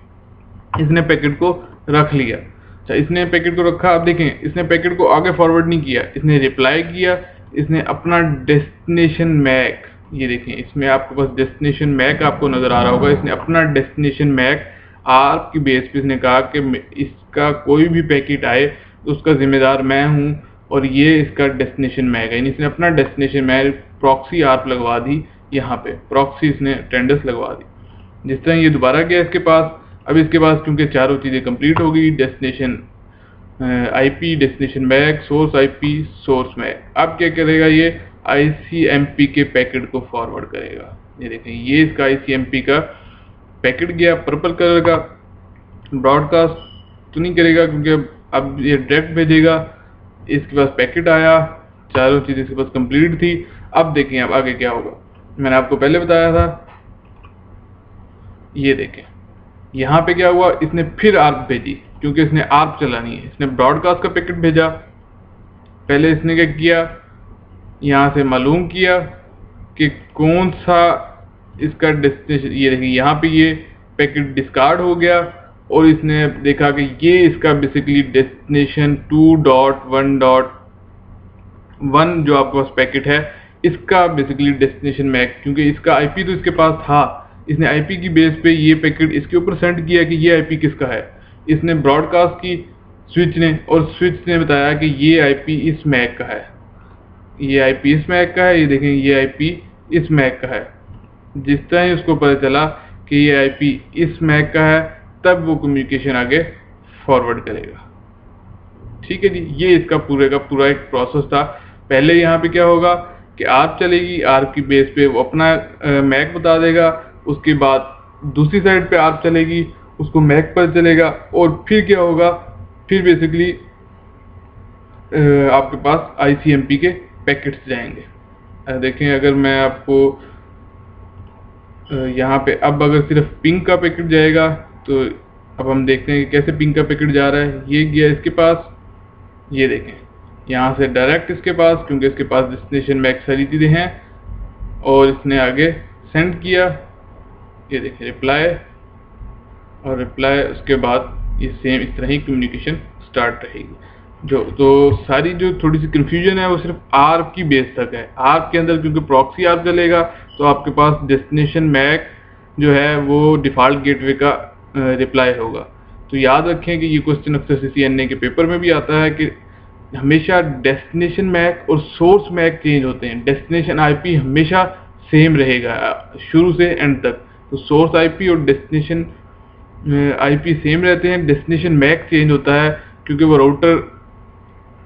इसने पैकेट को रख लिया। अच्छा, इसने पैकेट को रखा, अब देखें इसने पैकेट को आगे फॉरवर्ड नहीं किया, इसने रिप्लाई किया, इसने अपना डेस्टिनेशन मैक, ये देखें इसमें आपके पास डेस्टिनेशन मैक आपको नज़र आ रहा होगा, इसने अपना डेस्टिनेशन मैक ARP की बेस पे इसने कहा कि इसका कोई भी पैकेट आए तो उसका जिम्मेदार मैं हूँ और ये इसका डेस्टिनेशन मैक है। इसने अपना डेस्टिनेशन मैक प्रॉक्सी ARP लगवा दी, यहाँ पे प्रॉक्सी इसने टेंडर्स लगवा दी। जिस तरह ये दोबारा गया इसके पास, अब इसके पास क्योंकि चारों चीज़ें कंप्लीट हो गई, destination IP, destination MAC, source IP, source MAC. अब क्या करेगा, ये ICMP के पैकेट को फॉरवर्ड करेगा। ये देखें, ये इसका ICMP का पैकेट गया पर्पल कलर का। ब्रॉडकास्ट तो नहीं करेगा क्योंकि अब ये डायरेक्ट भेजेगा। इसके पास पैकेट आया, चारों चीज़ें इसके पास कंप्लीट थी। अब देखें अब आगे क्या होगा, मैंने आपको पहले बताया था। ये देखें यहाँ पे क्या हुआ, इसने फिर ARP भेजी, क्योंकि इसने ARP चलानी है। इसने ब्रॉडकास्ट का पैकेट भेजा, पहले इसने क्या किया, यहाँ से मालूम किया कि कौन सा इसका डेस्टिनेशन। ये देखिए यहाँ पे ये पैकेट डिस्कार्ड हो गया और इसने देखा कि ये इसका बेसिकली डेस्टिनेशन 2.1.1 जो आपके पास पैकेट है, इसका बेसिकली डेस्टिनेशन मैक, क्योंकि इसका IP तो इसके पास था, इसने IP की बेस पे ये पैकेट इसके ऊपर सेंड किया कि ये IP किसका है। इसने ब्रॉडकास्ट की स्विच ने, और स्विच ने बताया कि ये IP इस मैक का है, ये IP इस मैक का है। ये देखें ये IP इस मैक का है। जिस तरह उसको पता चला कि ये IP इस मैक का है, तब वो कम्युनिकेशन आगे फॉरवर्ड करेगा। ठीक है जी, ये इसका पूरे का पूरा एक प्रोसेस था। पहले यहाँ पे क्या होगा कि ARP चलेगी, ARP की बेस पे वो अपना मैक बता देगा, उसके बाद दूसरी साइड पे ARP चलेगी, उसको मैक पर चलेगा, और फिर क्या होगा, फिर बेसिकली आपके पास ICMP के पैकेट्स जाएंगे। देखें, अगर मैं आपको यहाँ पे अब अगर सिर्फ पिंग का पैकेट जाएगा तो अब हम देखते हैं कि कैसे पिंग का पैकेट जा रहा है। ये गया इसके पास, ये देखें यहाँ से डायरेक्ट इसके पास, क्योंकि इसके पास डेस्टिनेशन मैक सारी चीज़ें हैं, और इसने आगे सेंड किया। ये देखें रिप्लाई, और रिप्लाई उसके बाद ये सेम इस तरह ही कम्युनिकेशन स्टार्ट रहेगी। तो सारी जो थोड़ी सी कन्फ्यूजन है वो सिर्फ आर्प की बेस तक है। आर्प के अंदर क्योंकि प्रॉक्सी आर्प चलेगा तो आपके पास डेस्टिनेशन मैक जो है वो डिफ़ॉल्ट गेटवे का रिप्लाई होगा। तो याद रखें कि ये क्वेश्चन अक्सर CCNA के पेपर में भी आता है कि हमेशा डेस्टिनेशन मैक और सोर्स मैक चेंज होते हैं। डेस्टिनेशन IP हमेशा सेम रहेगा शुरू से एंड तक। तो सोर्स IP और डेस्टिनेशन IP सेम रहते हैं, डेस्टिनेशन मैक चेंज होता है क्योंकि वो राउटर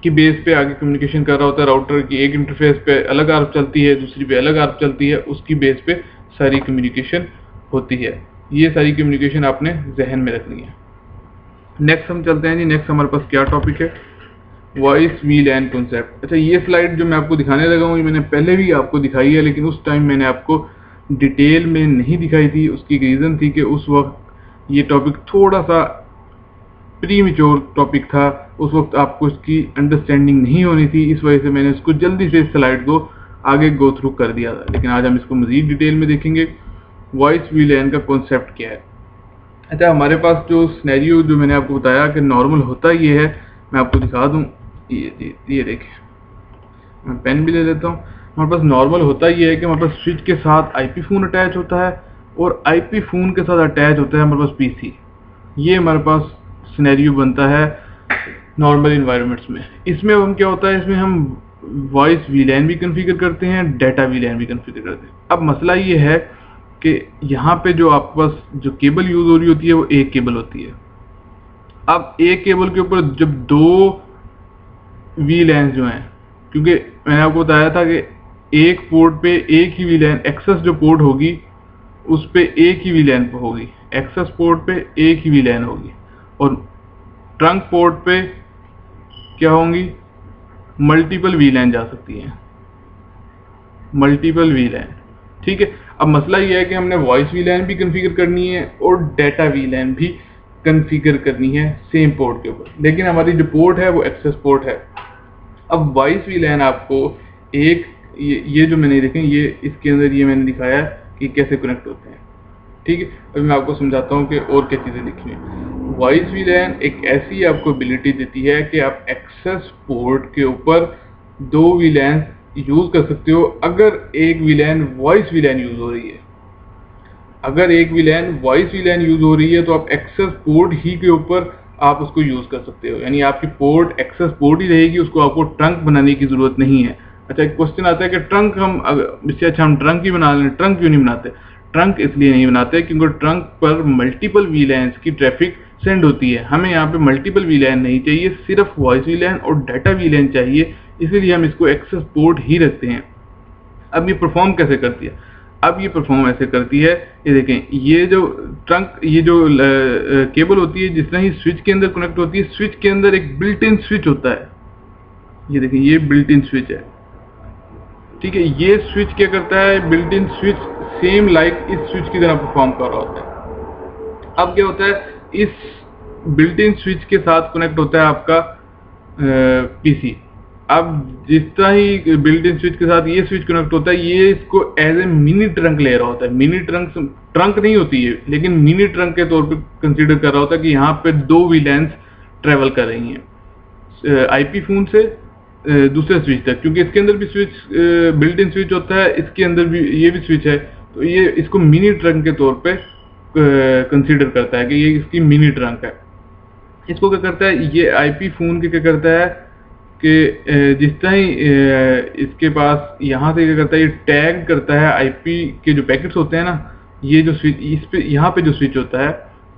की बेस पे आगे कम्युनिकेशन कर रहा होता है। राउटर की एक इंटरफेस पे अलग आर्प चलती है, दूसरी पे अलग आर्प चलती है, उसकी बेस पे सारी कम्युनिकेशन होती है। ये सारी कम्युनिकेशन आपने जहन में रखनी है। नेक्स्ट हम चलते हैं जी। नेक्स्ट हमारे पास क्या टॉपिक है, वॉइस VLAN कॉन्सेप्ट। अच्छा, ये स्लाइड जो मैं आपको दिखाने लगा हूँ ये मैंने पहले भी आपको दिखाई है, लेकिन उस टाइम मैंने आपको डिटेल में नहीं दिखाई थी। उसकी एक रीज़न थी कि उस वक्त ये टॉपिक थोड़ा सा प्रीमेच्योर टॉपिक था, उस वक्त आपको इसकी अंडरस्टैंडिंग नहीं होनी थी, इस वजह से मैंने इसको जल्दी से इस स्लाइड को आगे गो थ्रू कर दिया था। लेकिन आज हम इसको मज़ीद डिटेल में देखेंगे। वॉइस VLAN का कॉन्सेप्ट क्या है। अच्छा, हमारे पास जो सिनेरियो जो मैंने आपको बताया कि नॉर्मल होता ये है, मैं आपको दिखा दूँ। ये देखें, मैं पेन भी ले लेता हूँ। हमारे पास नॉर्मल होता ये है कि हमारे पास स्विच के साथ IP फ़ोन अटैच होता है और IP फ़ोन के साथ अटैच होता है हमारे पास PC। ये हमारे पास सिनेरियो बनता है नॉर्मल इन्वायरमेंट्स में। इसमें हम क्या होता है, इसमें हम वॉइस VLAN भी कॉन्फ़िगर करते हैं, डाटा VLAN भी कॉन्फ़िगर करते हैं। अब मसला ये है कि यहाँ पे जो आपके पास जो केबल यूज़ हो रही होती है वो एक केबल होती है। अब एक केबल के ऊपर जब दो VLANs जो हैं, क्योंकि मैंने आपको बताया था कि एक पोर्ट पे एक ही VLAN, एक्सेस जो पोर्ट होगी उस पे एक ही VLAN होगी, एक्सेस पोर्ट पे एक ही VLAN होगी, और ट्रंक पोर्ट पे क्या होंगी, मल्टीपल VLAN जा सकती हैं, मल्टीपल VLAN। ठीक है। अब मसला ये है कि हमने वॉइस VLAN भी कॉन्फ़िगर करनी है और डाटा VLAN भी कॉन्फ़िगर करनी है सेम पोर्ट के ऊपर, लेकिन हमारी जो पोर्ट है वो एक्सेस पोर्ट है। अब वॉइस VLAN आपको एक ये जो मैंने देखें, ये इसके अंदर ये मैंने दिखाया कि कैसे कनेक्ट होते हैं। ठीक है, अभी मैं आपको समझाता हूँ कि और क्या चीज़ें लिखी हैं। वॉइस VLAN एक ऐसी आपको एबिलिटी देती है कि आप एक्सेस पोर्ट के ऊपर दो VLAN यूज़ कर सकते हो अगर एक VLAN वॉइस VLAN यूज़ हो रही है। अगर एक VLAN वॉइस VLAN यूज़ हो रही है तो आप एक्सेस पोर्ट ही के ऊपर आप उसको यूज़ कर सकते हो, यानी आपकी पोर्ट एक्सेस पोर्ट ही रहेगी, उसको आपको ट्रंक बनाने की ज़रूरत नहीं है। अच्छा, एक क्वेश्चन आता है कि ट्रंक हम इससे अच्छा हम ट्रंक ही बना लें। ट्रंक क्यों नहीं बनाते? ट्रंक इसलिए नहीं बनाते क्योंकि ट्रंक पर मल्टीपल VLANs की ट्रैफिक सेंड होती है। हमें यहाँ पे मल्टीपल VLAN नहीं चाहिए, सिर्फ वॉइस VLAN और डाटा VLAN चाहिए, इसीलिए हम इसको एक्सेस पोर्ट ही रखते हैं। अब ये परफॉर्म कैसे करती है? अब ये परफॉर्म ऐसे करती है, ये देखें, ये जो ट्रंक, ये जो केबल होती है जिस तरह ही स्विच के अंदर कनेक्ट होती है, स्विच के अंदर एक बिल्ट इन स्विच होता है। ये देखें, ये बिल्ट इन स्विच है। ठीक है, ये स्विच क्या करता है, built in switch same like इस स्विच की तरह परफॉर्म कर रहा होता है। अब क्या होता है, इस बिल्ट इन स्विच के साथ कनेक्ट होता है आपका PC। अब जिस तरह ही बिल्ट इन स्विच के साथ ये स्विच कनेक्ट होता है, ये इसको एज ए मिनी ट्रंक ले रहा होता है। मिनी ट्रंक नहीं होती है, लेकिन मिनी ट्रंक के तौर पे कंसीडर कर रहा होता है कि यहाँ पे दो VLANs ट्रेवल कर रही हैं IP फोन से दूसरे स्विच तक, क्योंकि इसके अंदर भी स्विच बिल्ट इन स्विच होता है, इसके अंदर भी ये भी स्विच है, तो ये इसको मिनी ट्रंक के तौर पे कंसीडर करता है कि ये इसकी मिनी ट्रंक है। इसको क्या करता है, ये IP फोन के क्या करता है कि जिस तरह ही इसके पास यहाँ से क्या करता है, ये टैग करता है IP के जो पैकेट्स होते हैं ना, ये जो स्विच इस पे यहाँ पे जो स्विच होता है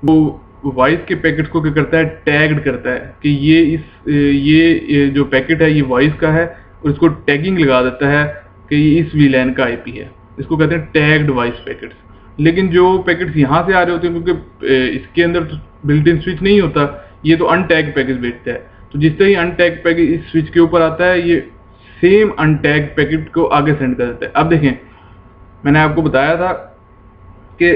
वो वॉइस के पैकेट्स को क्या करता है, टैग्ड करता है कि ये जो पैकेट है ये वॉइस का है, और इसको टैगिंग लगा देता है कि ये इस VLAN का IP है। इसको कहते हैं टैग्ड वॉइस पैकेट्स। लेकिन जो पैकेट्स यहाँ से आ रहे होते हैं, क्योंकि इसके अंदर तो बिल्ट इन स्विच नहीं होता, ये तो अनटैग पैकेट भेजता है, तो जिस तरह ही अनटैग पैकेट इस स्विच के ऊपर आता है, ये सेम अनटैग पैकेट को आगे सेंड कर देता है। अब देखें, मैंने आपको बताया था कि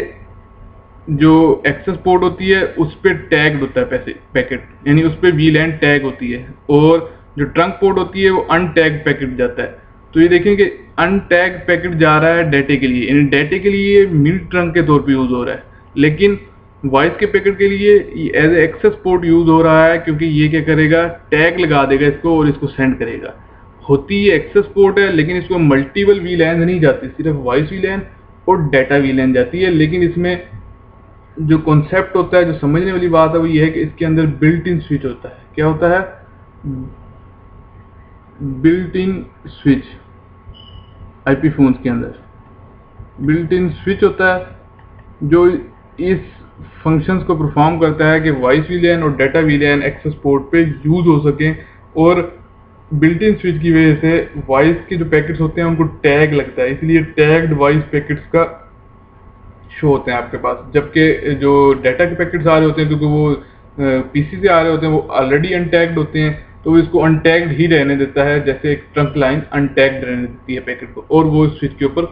जो एक्सेस पोर्ट होती है उस पर टैग्ड होता है पैकेट, यानी उस पर VLAN टैग होती है, और जो ट्रंक पोर्ट होती है वो अनटैग पैकेट जाता है। तो ये देखें कि अनटैग पैकेट जा रहा है डाटे के लिए, यानी डाटे के लिए मिड ट्रंक के तौर पे यूज हो रहा है, लेकिन वॉइस के पैकेट के लिए as a access port use हो रहा है, क्योंकि ये क्या करेगा, टैग लगा देगा इसको और इसको सेंड करेगा। होती ये एक्सेस पोर्ट है, लेकिन इसको मल्टीपल VLAN नहीं जाती, सिर्फ वॉइस VLAN और डाटा VLAN जाती है। लेकिन इसमें जो कॉन्सेप्ट होता है, जो समझने वाली बात है, वो ये है कि इसके अंदर बिल्ट इन स्विच होता है। क्या होता है? Built in switch. IP phones के अंदर बिल्ट इन स्विच होता है जो इस फंक्शंस को परफॉर्म करता है कि वॉइस VLAN और डाटा VLAN एक्सेस पोर्ट पे यूज हो सकें, और बिल्ट इन स्विच की वजह से वॉइस के जो पैकेट्स होते हैं उनको टैग लगता है, इसलिए टैग्ड वॉइस पैकेट्स का शो होते हैं आपके पास। जबकि जो डाटा के पैकेट्स आ रहे होते हैं, क्योंकि वो PC से आ रहे होते हैं, वो ऑलरेडी अनटैग्ड होते हैं, तो वो इसको अनटैग्ड ही रहने देता है, जैसे एक ट्रंक लाइन अनटैग्ड रहने देती है पैकेट को, और वो स्विच के ऊपर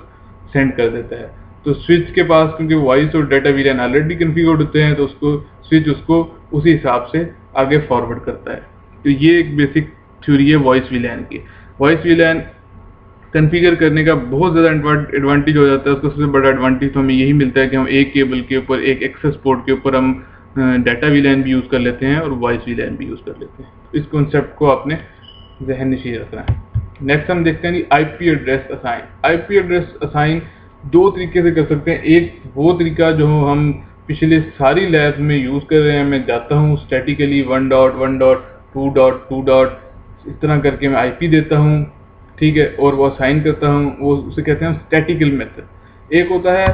सेंड कर देता है। तो स्विच के पास क्योंकि वॉइस और डाटा VLAN ऑलरेडी कन्फिगर्ड होते हैं, तो उसको स्विच उसको उसी हिसाब से आगे फॉरवर्ड करता है। तो ये एक बेसिक थ्योरी है वॉइस VLAN की। वॉइस VLAN कन्फिगर करने का बहुत ज़्यादा एडवांटेज हो जाता है। उसका सबसे बड़ा एडवांटेज तो हमें यही मिलता है कि हम एक केबल के ऊपर, एक एक्सेस पोर्ट के ऊपर हम डाटा VLAN भी यूज़ कर लेते हैं और वॉइस VLAN भी यूज़ कर लेते हैं। इस कॉन्सेप्ट को आपने जहन नशीं रखना है। नेक्स्ट हम देखते हैं जी IP address assign. IP address assign दो तरीके से कर सकते हैं। एक वो तरीका जो हम पिछले सारी लैब्स में यूज़ कर रहे हैं, मैं जाता हूँ statically 1 dot 1 dot 2 dot 2 dot इस तरह करके मैं IP देता हूँ, ठीक है, और वो असाइन करता हूँ, वो उसे कहते हैं स्टैटिकल मेथड। एक होता है,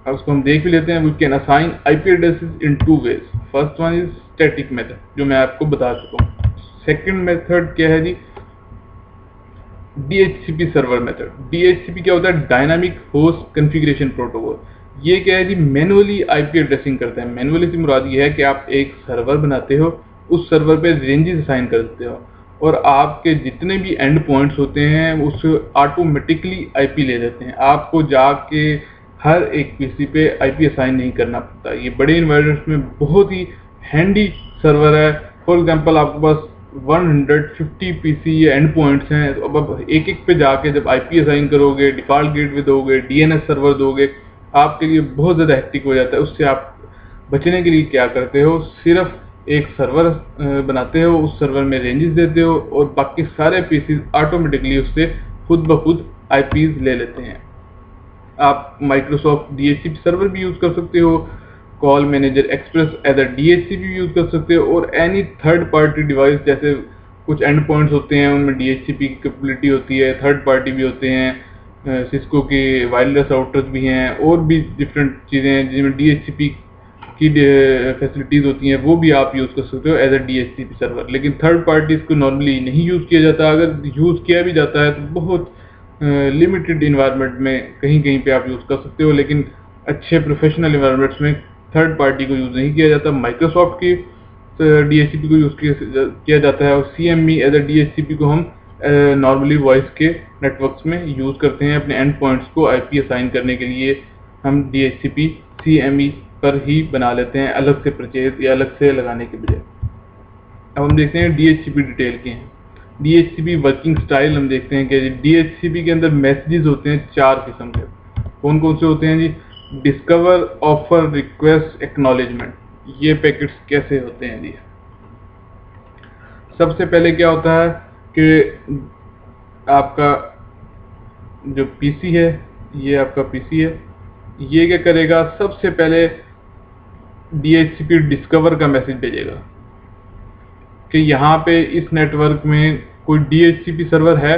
अब उसको हम देख भी लेते हैं, we can assign IP addresses in 2 ways. First one is static method, जो मैं आपको बता चुका हूँ। सेकंड मेथड क्या है जी? DHCP server method. DHCP क्या होता है? Dynamic host configuration protocol. ये क्या है जी? मैनुअली IP एड्रेसिंग करता है। मैनुअली से मुराद ये है कि आप एक सर्वर बनाते हो, उस सर्वर पे रेंजेस असाइन कर देते हो, और आपके जितने भी एंड पॉइंट्स होते हैं उससे ऑटोमेटिकली IP ले लेते हैं। आपको जाके हर एक PC पे IP असाइन नहीं करना पड़ता। ये बड़े इन्वायरमेंट्स में बहुत ही हैंडी सर्वर है। फॉर एग्जांपल आपके पास 150 PC ये एंड पॉइंट्स हैं, तो अब एक एक पे जाके जब IP असाइन करोगे, डिफ़ॉल्ट गेटवे दोगे, DNS सर्वर दोगे, आपके लिए बहुत ज़्यादा हेक्टिक हो जाता है। उससे आप बचने के लिए क्या करते हो? सिर्फ एक सर्वर बनाते हो, उस सर्वर में रेंजेस देते हो, और बाकी सारे PCs ऑटोमेटिकली उससे खुद ब खुद IPs ले लेते हैं। आप माइक्रोसॉफ्ट DHCP सर्वर भी यूज़ कर सकते हो, call manager express as a DHCP भी यूज़ कर सकते हो, और एनी थर्ड पार्टी डिवाइस, जैसे कुछ एंड पॉइंट्स होते हैं उनमें DHCP की कैपेबिलिटी होती है, थर्ड पार्टी भी होते हैं, सिस्को के वायरलेस राउटर्स भी हैं, और भी डिफरेंट चीज़ें हैं जिनमें DHCP की फैसिलिटीज़ होती हैं, वो भी आप यूज़ कर सकते हो एज अ DHCP सर्वर। लेकिन थर्ड पार्टीज़ को नॉर्मली नहीं यूज़ किया जाता। अगर यूज़ किया भी जाता है तो बहुत लिमिटेड इन्वायरमेंट में कहीं कहीं पे आप यूज़ कर सकते हो, लेकिन अच्छे प्रोफेशनल इन्वायरमेंट्स में थर्ड पार्टी को यूज़ नहीं किया जाता। माइक्रोसॉफ्ट की DHCP को यूज़ किया जाता है, और CME एज अ DHCP को हम नॉर्मली वॉइस के नेटवर्क्स में यूज़ करते हैं। अपने एंड पॉइंट्स को IP असाइन करने के लिए हम DHCP CME पर ही बना लेते हैं, अलग से परचेज या अलग से लगाने के बजाय। अब हम देखते हैं DHCP डिटेल के हैं। DHCP वर्किंग स्टाइल हम देखते हैं कि DHCP के अंदर मैसेजेस होते हैं 4 किस्म के। कौन कौन से होते हैं जी? Discover, offer, request, acknowledgement. ये पैकेट्स कैसे होते हैं जी? सबसे पहले क्या होता है कि आपका जो PC है, ये आपका PC है, ये क्या करेगा? सबसे पहले DHCP डिस्कवर का मैसेज भेजेगा कि यहाँ पे इस नेटवर्क में कोई DHCP सर्वर है।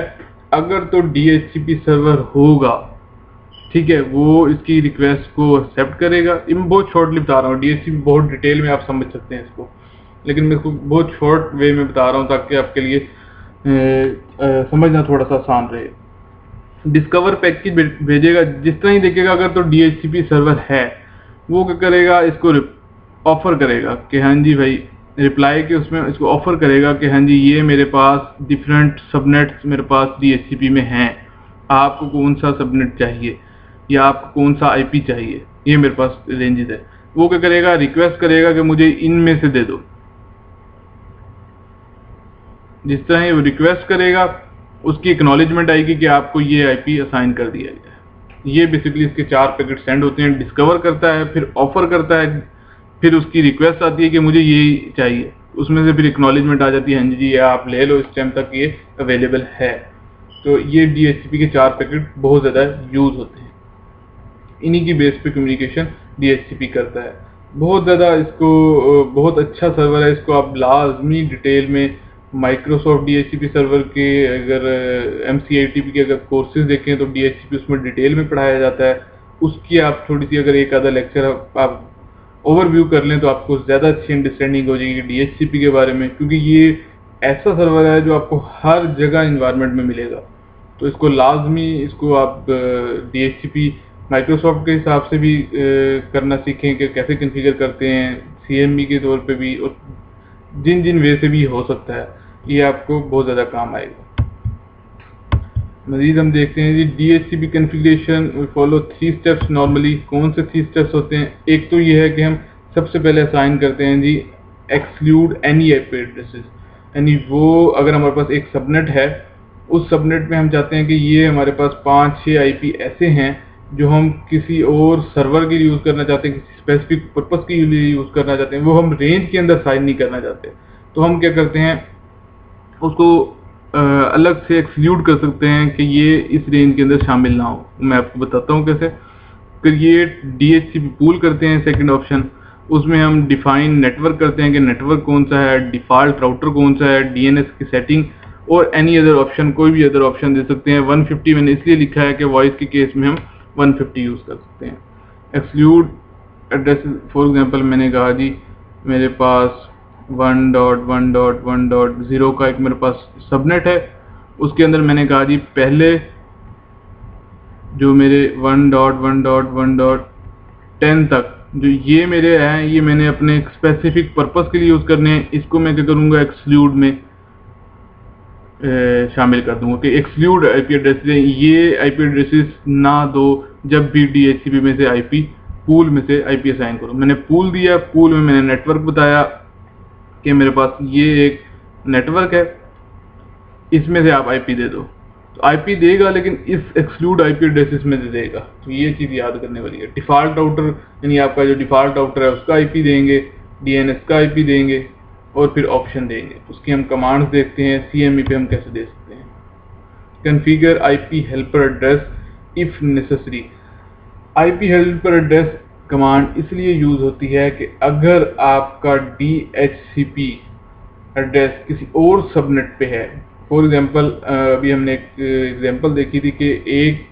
अगर तो DHCP सर्वर होगा, ठीक है, वो इसकी रिक्वेस्ट को एक्सेप्ट करेगा। मैं बहुत शॉर्टली बता रहा हूँ, DHCP बहुत डिटेल में आप समझ सकते हैं इसको, लेकिन मैं इसको बहुत शॉर्ट वे में बता रहा हूँ ताकि आपके लिए समझना थोड़ा सा आसान रहे। डिस्कवर पैकेज भेजेगा, जिस तरह ही देखेगा अगर तो DHCP सर्वर है, वो क्या करेगा? इसको ऑफर करेगा कि हाँ जी भाई रिप्लाई के उसमें इसको ऑफर करेगा कि हाँ जी ये मेरे पास डिफरेंट सबनेट्स मेरे पास DHCP में हैं, आपको कौन सा सबनेट चाहिए या आपको कौन सा IP चाहिए, ये मेरे पास रेंजेस है। वो क्या करेगा, रिक्वेस्ट करेगा कि मुझे इनमें से दे दो। जिस तरह वो रिक्वेस्ट करेगा उसकी एक्नॉलेजमेंट आएगी कि आपको ये IP असाइन कर दिया गया है। ये बेसिकली इसके 4 पैकेट सेंड होते हैं, डिस्कवर करता है, फिर ऑफर करता है, फिर उसकी रिक्वेस्ट आती है कि मुझे ये चाहिए, उसमें से फिर एक्नॉलेजमेंट आ जाती है हाँ जी ये आप ले लो, इस टाइम तक ये अवेलेबल है। तो ये DHCP के 4 पैकेट बहुत ज़्यादा यूज़ होते हैं, इन्हीं की बेस पे कम्युनिकेशन DHCP करता है। बहुत ज़्यादा इसको बहुत अच्छा सर्वर है, इसको आप लाजमी डिटेल में माइक्रोसॉफ्ट DHCP सर्वर के अगर MCITP के अगर कोर्सेज देखें तो DHCP उसमें डिटेल में पढ़ाया जाता है। उसकी आप थोड़ी सी अगर एक आधा लेक्चर आप ओवरव्यू कर लें तो आपको ज़्यादा अच्छी अंडरस्टैंडिंग हो जाएगी DHCP के बारे में, क्योंकि ये ऐसा सर्वर है जो आपको हर जगह इन्वायरमेंट में मिलेगा। तो इसको लाजमी इसको आप DHCP माइक्रोसॉफ्ट के हिसाब से भी करना सीखें कि कैसे कॉन्फ़िगर करते हैं, CME के तौर पे भी, और जिन जिन वे से भी हो सकता है, ये आपको बहुत ज़्यादा काम आएगा। मज़ीद हम देखते हैं जी DHCP configuration we follow 3 steps normally. कौन से 3 स्टेप्स होते हैं? एक तो ये है कि हम सबसे पहले असाइन करते हैं जी एक्सक्लूड एनी IP एड्रेसेस, यानी वो अगर हमारे पास एक सबनेट है, उस सबनेट में हम चाहते हैं कि ये हमारे पास 5-6 IP ऐसे हैं जो हम किसी और सर्वर के लिए यूज़ करना चाहते हैं, किसी स्पेसिफिक पर्पस के लिए यूज़ करना चाहते हैं, वो हम रेंज के अंदर साइन नहीं करना चाहते। तो हम क्या करते हैं, उसको अलग से एक्सक्लूड कर सकते हैं कि ये इस रेंज के अंदर शामिल ना हो। मैं आपको बताता हूँ कैसे। क्रिएट DHCP पूल करते हैं, सेकंड ऑप्शन, उसमें हम डिफाइन नेटवर्क करते हैं कि नेटवर्क कौन सा है, डिफ़ॉल्ट राउटर कौन सा है, DNS की सेटिंग, और एनी अदर ऑप्शन, कोई भी अदर ऑप्शन दे सकते हैं। 150 मैंने इसलिए लिखा है कि वॉइस के केस में हम 150 यूज़ कर सकते हैं। एक्सक्लूड एड्रेस, फॉर एग्जांपल मैंने कहा जी मेरे पास 1.1.1.0 का एक मेरे पास सबनेट है, उसके अंदर मैंने कहा जी पहले जो मेरे 1.1.1.10 तक जो ये मेरे हैं, ये मैंने अपने स्पेसिफिक पर्पस के लिए यूज़ करने हैं। इसको मैं क्या करूँगा, एक्सक्लूड में शामिल कर दूंगा कि एक्सक्लूड IP एड्रेसेस, ये IP एड्रेसेस ना दो जब भी DHCP में से IP पूल में से IP असाइन करो। मैंने पूल दिया, पूल में मैंने नेटवर्क बताया कि मेरे पास ये एक नेटवर्क है, इसमें से आप IP दे दो। तो IP देगा लेकिन इस एक्सक्लूड IP एड्रेसेस में दे देगा। तो ये चीज़ याद करने वाली है। डिफ़ॉल्ट राउटर यानी आपका जो डिफ़ॉल्ट राउटर है उसका IP देंगे, DNS का IP देंगे, और फिर ऑप्शन देंगे। उसकी हम कमांड्स देखते हैं, CME पे हम कैसे दे सकते हैं। Configure IP helper address if necessary. IP helper address command इसलिए यूज़ होती है कि अगर आपका DHCP एड्रेस किसी और सबनेट पे है, फॉर एग्जांपल अभी हमने एक एग्जांपल देखी थी कि एक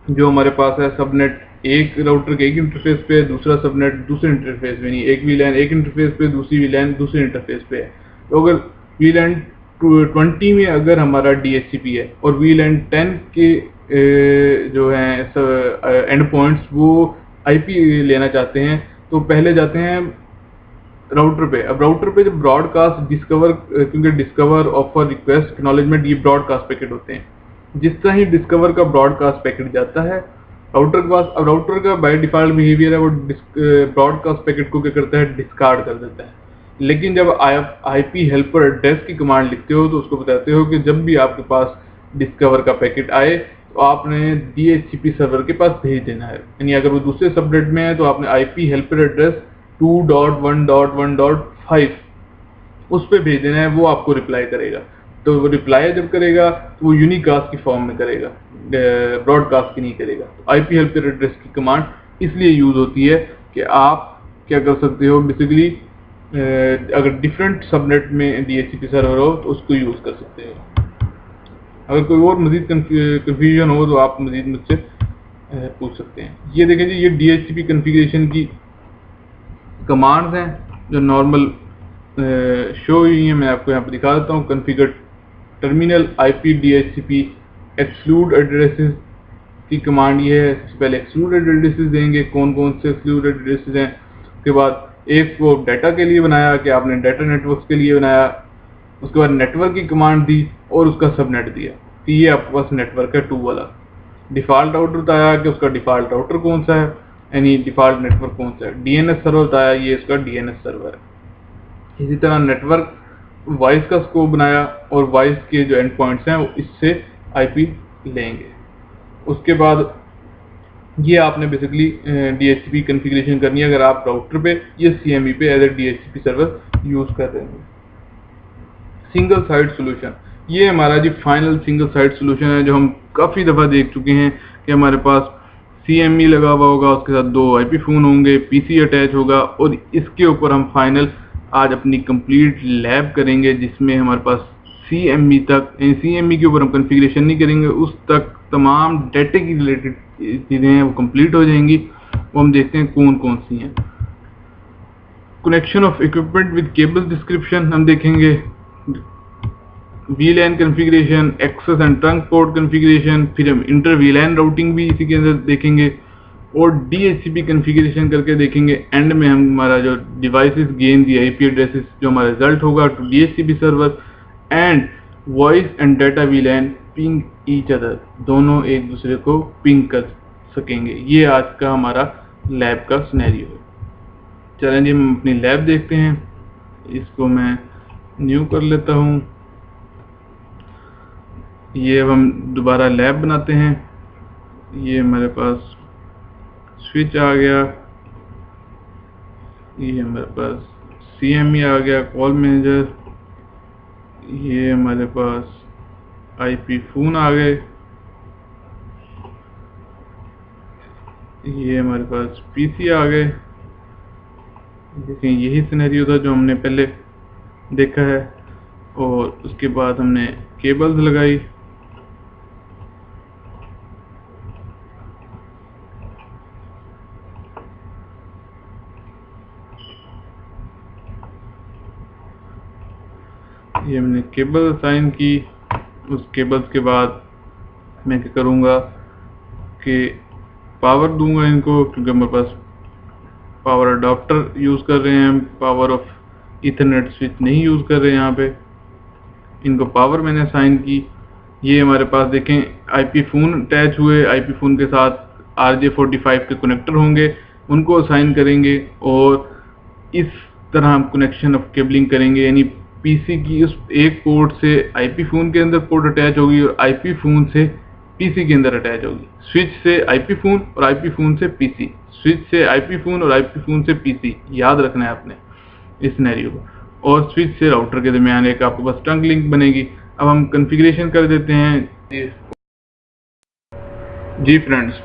जो हमारे पास है सबनेट एक राउटर के एक इंटरफेस पे है, दूसरा सबनेट दूसरे इंटरफेस पे नहीं, एक VLAN एक इंटरफेस पे, दूसरी VLAN दूसरे इंटरफेस पे है। तो अगर VLAN 20 में अगर हमारा DHCP है और VLAN 10 के जो हैं एंड पॉइंट्स वो IP लेना चाहते हैं, तो पहले जाते हैं राउटर पे। अब राउटर पे जब ब्रॉडकास्ट डिस्कवर, क्योंकि डिस्कवर ऑफर रिक्वेस्ट एक्नॉलेजमेंट ये ब्रॉडकास्ट पैकेट होते हैं, जिस तरह ही डिस्कवर का ब्रॉडकास्ट पैकेट जाता है राउटर के पास, अब राउटर का बाय डिफॉल्ट बिहेवियर है वो ब्रॉडकास्ट पैकेट को क्या करता है, डिस्कार्ड कर देता है। लेकिन जब IP हेल्पर एड्रेस की कमांड लिखते हो तो उसको बताते हो कि जब भी आपके पास डिस्कवर का पैकेट आए तो आपने DHCP सर्वर के पास भेज देना है। यानी अगर वो दूसरे सबनेट में है तो आपने IP हेल्पर एड्रेस 2.1.1.5 उस पर भेज देना है, वो आपको रिप्लाई करेगा। तो वो रिप्लाई जब करेगा तो वो यूनिकास्ट की फॉर्म में करेगा, ब्रॉडकास्ट की नहीं करेगा। तो IP हेल्पर एड्रेस की कमांड इसलिए यूज़ होती है कि आप क्या कर सकते हो, बेसिकली अगर डिफरेंट सबनेट में DHCP सर्वर हो तो उसको यूज़ कर सकते हो। अगर कोई और मज़ीद कन्फ्यूजन हो तो आप मज़ीद मुझसे पूछ सकते हैं। ये देखें जी, ये DHCP कॉन्फ़िगरेशन की कमांड्स हैं जो नॉर्मल शो हुई हैं, मैं आपको यहाँ पर दिखा देता हूँ। Configure terminal IP DHCP exclude addresses की कमांड ये है। सबसे पहले एक्सक्लूड एड्रेसेस देंगे, कौन कौन से एक्सक्लूड एड्रेसेस हैं, उसके बाद एक को डाटा के लिए बनाया कि आपने डाटा नेटवर्क के लिए बनाया, उसके बाद नेटवर्क की कमांड दी और उसका सबनेट दिया कि ये आपके पास नेटवर्क है 2 वाला। डिफ़ॉल्ट राउटर बताया कि उसका डिफ़ॉल्ट राउटर कौन सा है, यानी डिफ़ॉल्ट नेटवर्क कौन सा है। डीएनएस सर्वर बताया, ये इसका डीएनएस सर्वर है। इसी तरह नेटवर्क वॉइस का स्कोप बनाया और वॉइस के जो एंड पॉइंट्स हैं वो इससे आईपी लेंगे। उसके बाद ये आपने बेसिकली डीएचसीपी कॉन्फ़िगरेशन करनी है अगर आप राउटर पे या सीएमई पे as a DHCP server use कर रहे हैं। सिंगल साइट सोल्यूशन, ये हमारा जी फाइनल सिंगल साइट सोल्यूशन है जो हम काफ़ी दफ़ा देख चुके हैं कि हमारे पास सीएमई लगा हुआ होगा, उसके साथ 2 आईपी फ़ोन होंगे, पीसी अटैच होगा और इसके ऊपर हम फाइनल आज अपनी कंप्लीट लैब करेंगे जिसमें हमारे पास सीएमई के ऊपर हम कॉन्फ़िगरेशन नहीं करेंगे, उस तक तमाम डाटा की रिलेटेड चीज़ें हैं वो कंप्लीट हो जाएंगी। वो हम देखते हैं कौन कौन सी हैं। Connection of equipment with cable description हम देखेंगे, VLAN configuration, access and trunk port configuration, फिर हम इंटर वीलैन राउटिंग भी इसी के अंदर देखेंगे और डीएचसीपी कॉन्फ़िगरेशन करके देखेंगे। एंड में हम हमारा जो devices gain the IP addresses जो हमारा रिजल्ट होगा to DHCP server and voice and data VLAN ping each other, दोनों एक दूसरे को पिंग कर सकेंगे। ये आज का हमारा लैब का सिनेरियो है। चलें जी हम अपनी लैब देखते हैं। इसको मैं न्यू कर लेता हूँ। ये अब हम दोबारा लैब बनाते हैं। ये हमारे पास स्विच आ गया, ये हमारे पास सीएमई आ गया, कॉल मैनेजर, ये हमारे पास आईपी फ़ोन आ गए, ये हमारे पास पीसी आ गए। देखें यही सिनेरियो था जो हमने पहले देखा है और उसके बाद हमने केबल्स लगाई। ये हमने केबल असाइन की। उस केबल्स के बाद मैं क्या करूँगा कि पावर दूंगा इनको, क्योंकि हमारे पास पावर अडॉप्टर यूज़ कर रहे हैं, हम पावर ऑफ ईथरनेट स्विच नहीं यूज़ कर रहे हैं। यहाँ पे इनको पावर मैंने असाइन की। ये हमारे पास देखें आईपी फ़ोन अटैच हुए, आईपी फ़ोन के साथ RJ45 के कनेक्टर होंगे, उनको असाइन करेंगे और इस तरह हम कनेक्शन ऑफ केबलिंग करेंगे। यानी पीसी की उस एक पोर्ट से आईपी फ़ोन के अंदर पोर्ट अटैच होगी और आईपी फ़ोन से पीसी के अंदर अटैच होगी। स्विच से आईपी फ़ोन और आईपी फ़ोन से पीसी, स्विच से आईपी फ़ोन और आईपी फ़ोन से पीसी, याद रखना है आपने इस सिनेरियो को। और स्विच से राउटर के दरमियान एक आपके पास ट्रंक लिंक बनेगी। अब हम कॉन्फ़िगरेशन कर देते हैं जी फ्रेंड्स।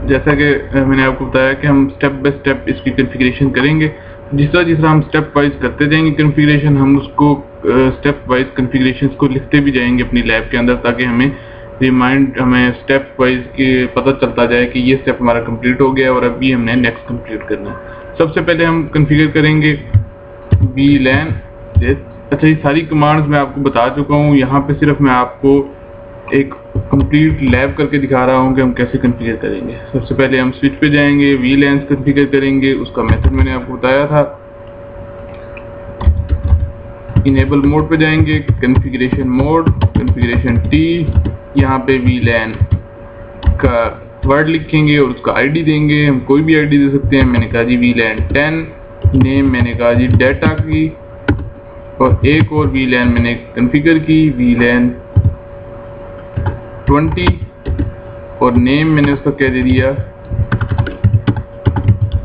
जैसा कि मैंने आपको बताया कि हम स्टेप बाय स्टेप इसकी कॉन्फ़िगरेशन करेंगे। जिस तरह हम स्टेप वाइज करते जाएंगे कॉन्फ़िगरेशन, हम उसको स्टेप वाइज कॉन्फ़िगरेशन को लिखते भी जाएंगे अपनी लैब के अंदर, ताकि हमें स्टेप वाइज के पता चलता जाए कि ये स्टेप हमारा कंप्लीट हो गया और अभी हमने नेक्स्ट कंप्लीट करना है। सबसे पहले हम कॉन्फ़िगर करेंगे वीलैन। अच्छा, ये सारी कमांड्स मैं आपको बता चुका हूँ। यहाँ पे सिर्फ मैं आपको एक कंप्लीट लैब करके दिखा रहा हूँ कि हम कैसे कॉन्फ़िगर करेंगे। सबसे पहले हम स्विच पे जाएंगे, वीलैन कॉन्फ़िगर करेंगे, उसका मेथड मैंने आपको बताया था। इनेबल मोड पे जाएंगे, कॉन्फ़िगरेशन मोड, कॉन्फ़िगरेशन टी, यहाँ पे वीलैन का वर्ड लिखेंगे और उसका आईडी देंगे। हम कोई भी आईडी दे सकते हैं। मैंने कहा जी वीलैन 10, नेम मैंने कहा जी डाटा की, और एक और वीलैन मैंने कॉन्फ़िगर की वीलैन 20 और नेम मैंने उसका क्या दे दिया,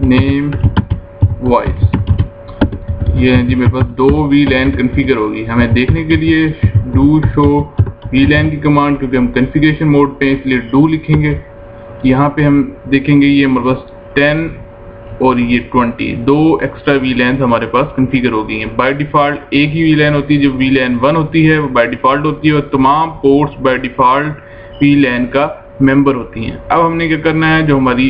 नेम वॉइस। ये जी मेरे पास 2 वीलैन कॉन्फ़िगर होगी। हमें देखने के लिए डू शो वीलैन की कमांड, क्योंकि हम कॉन्फ़िगरेशन मोड पे इसलिए डू लिखेंगे। यहाँ पे हम देखेंगे ये हमारे पास 10 और ये 20, 2 एक्स्ट्रा वीलैन हमारे पास कॉन्फ़िगर हो गई हैं। बाय डिफ़ॉल्ट एक ही वीलैन होती है जो वीलैन 1 होती है, वो बाय डिफ़ॉल्ट होती है और तमाम पोर्ट्स बाय डिफ़ॉल्ट वीलैन का मेंबर होती हैं। अब हमने क्या करना है, जो हमारी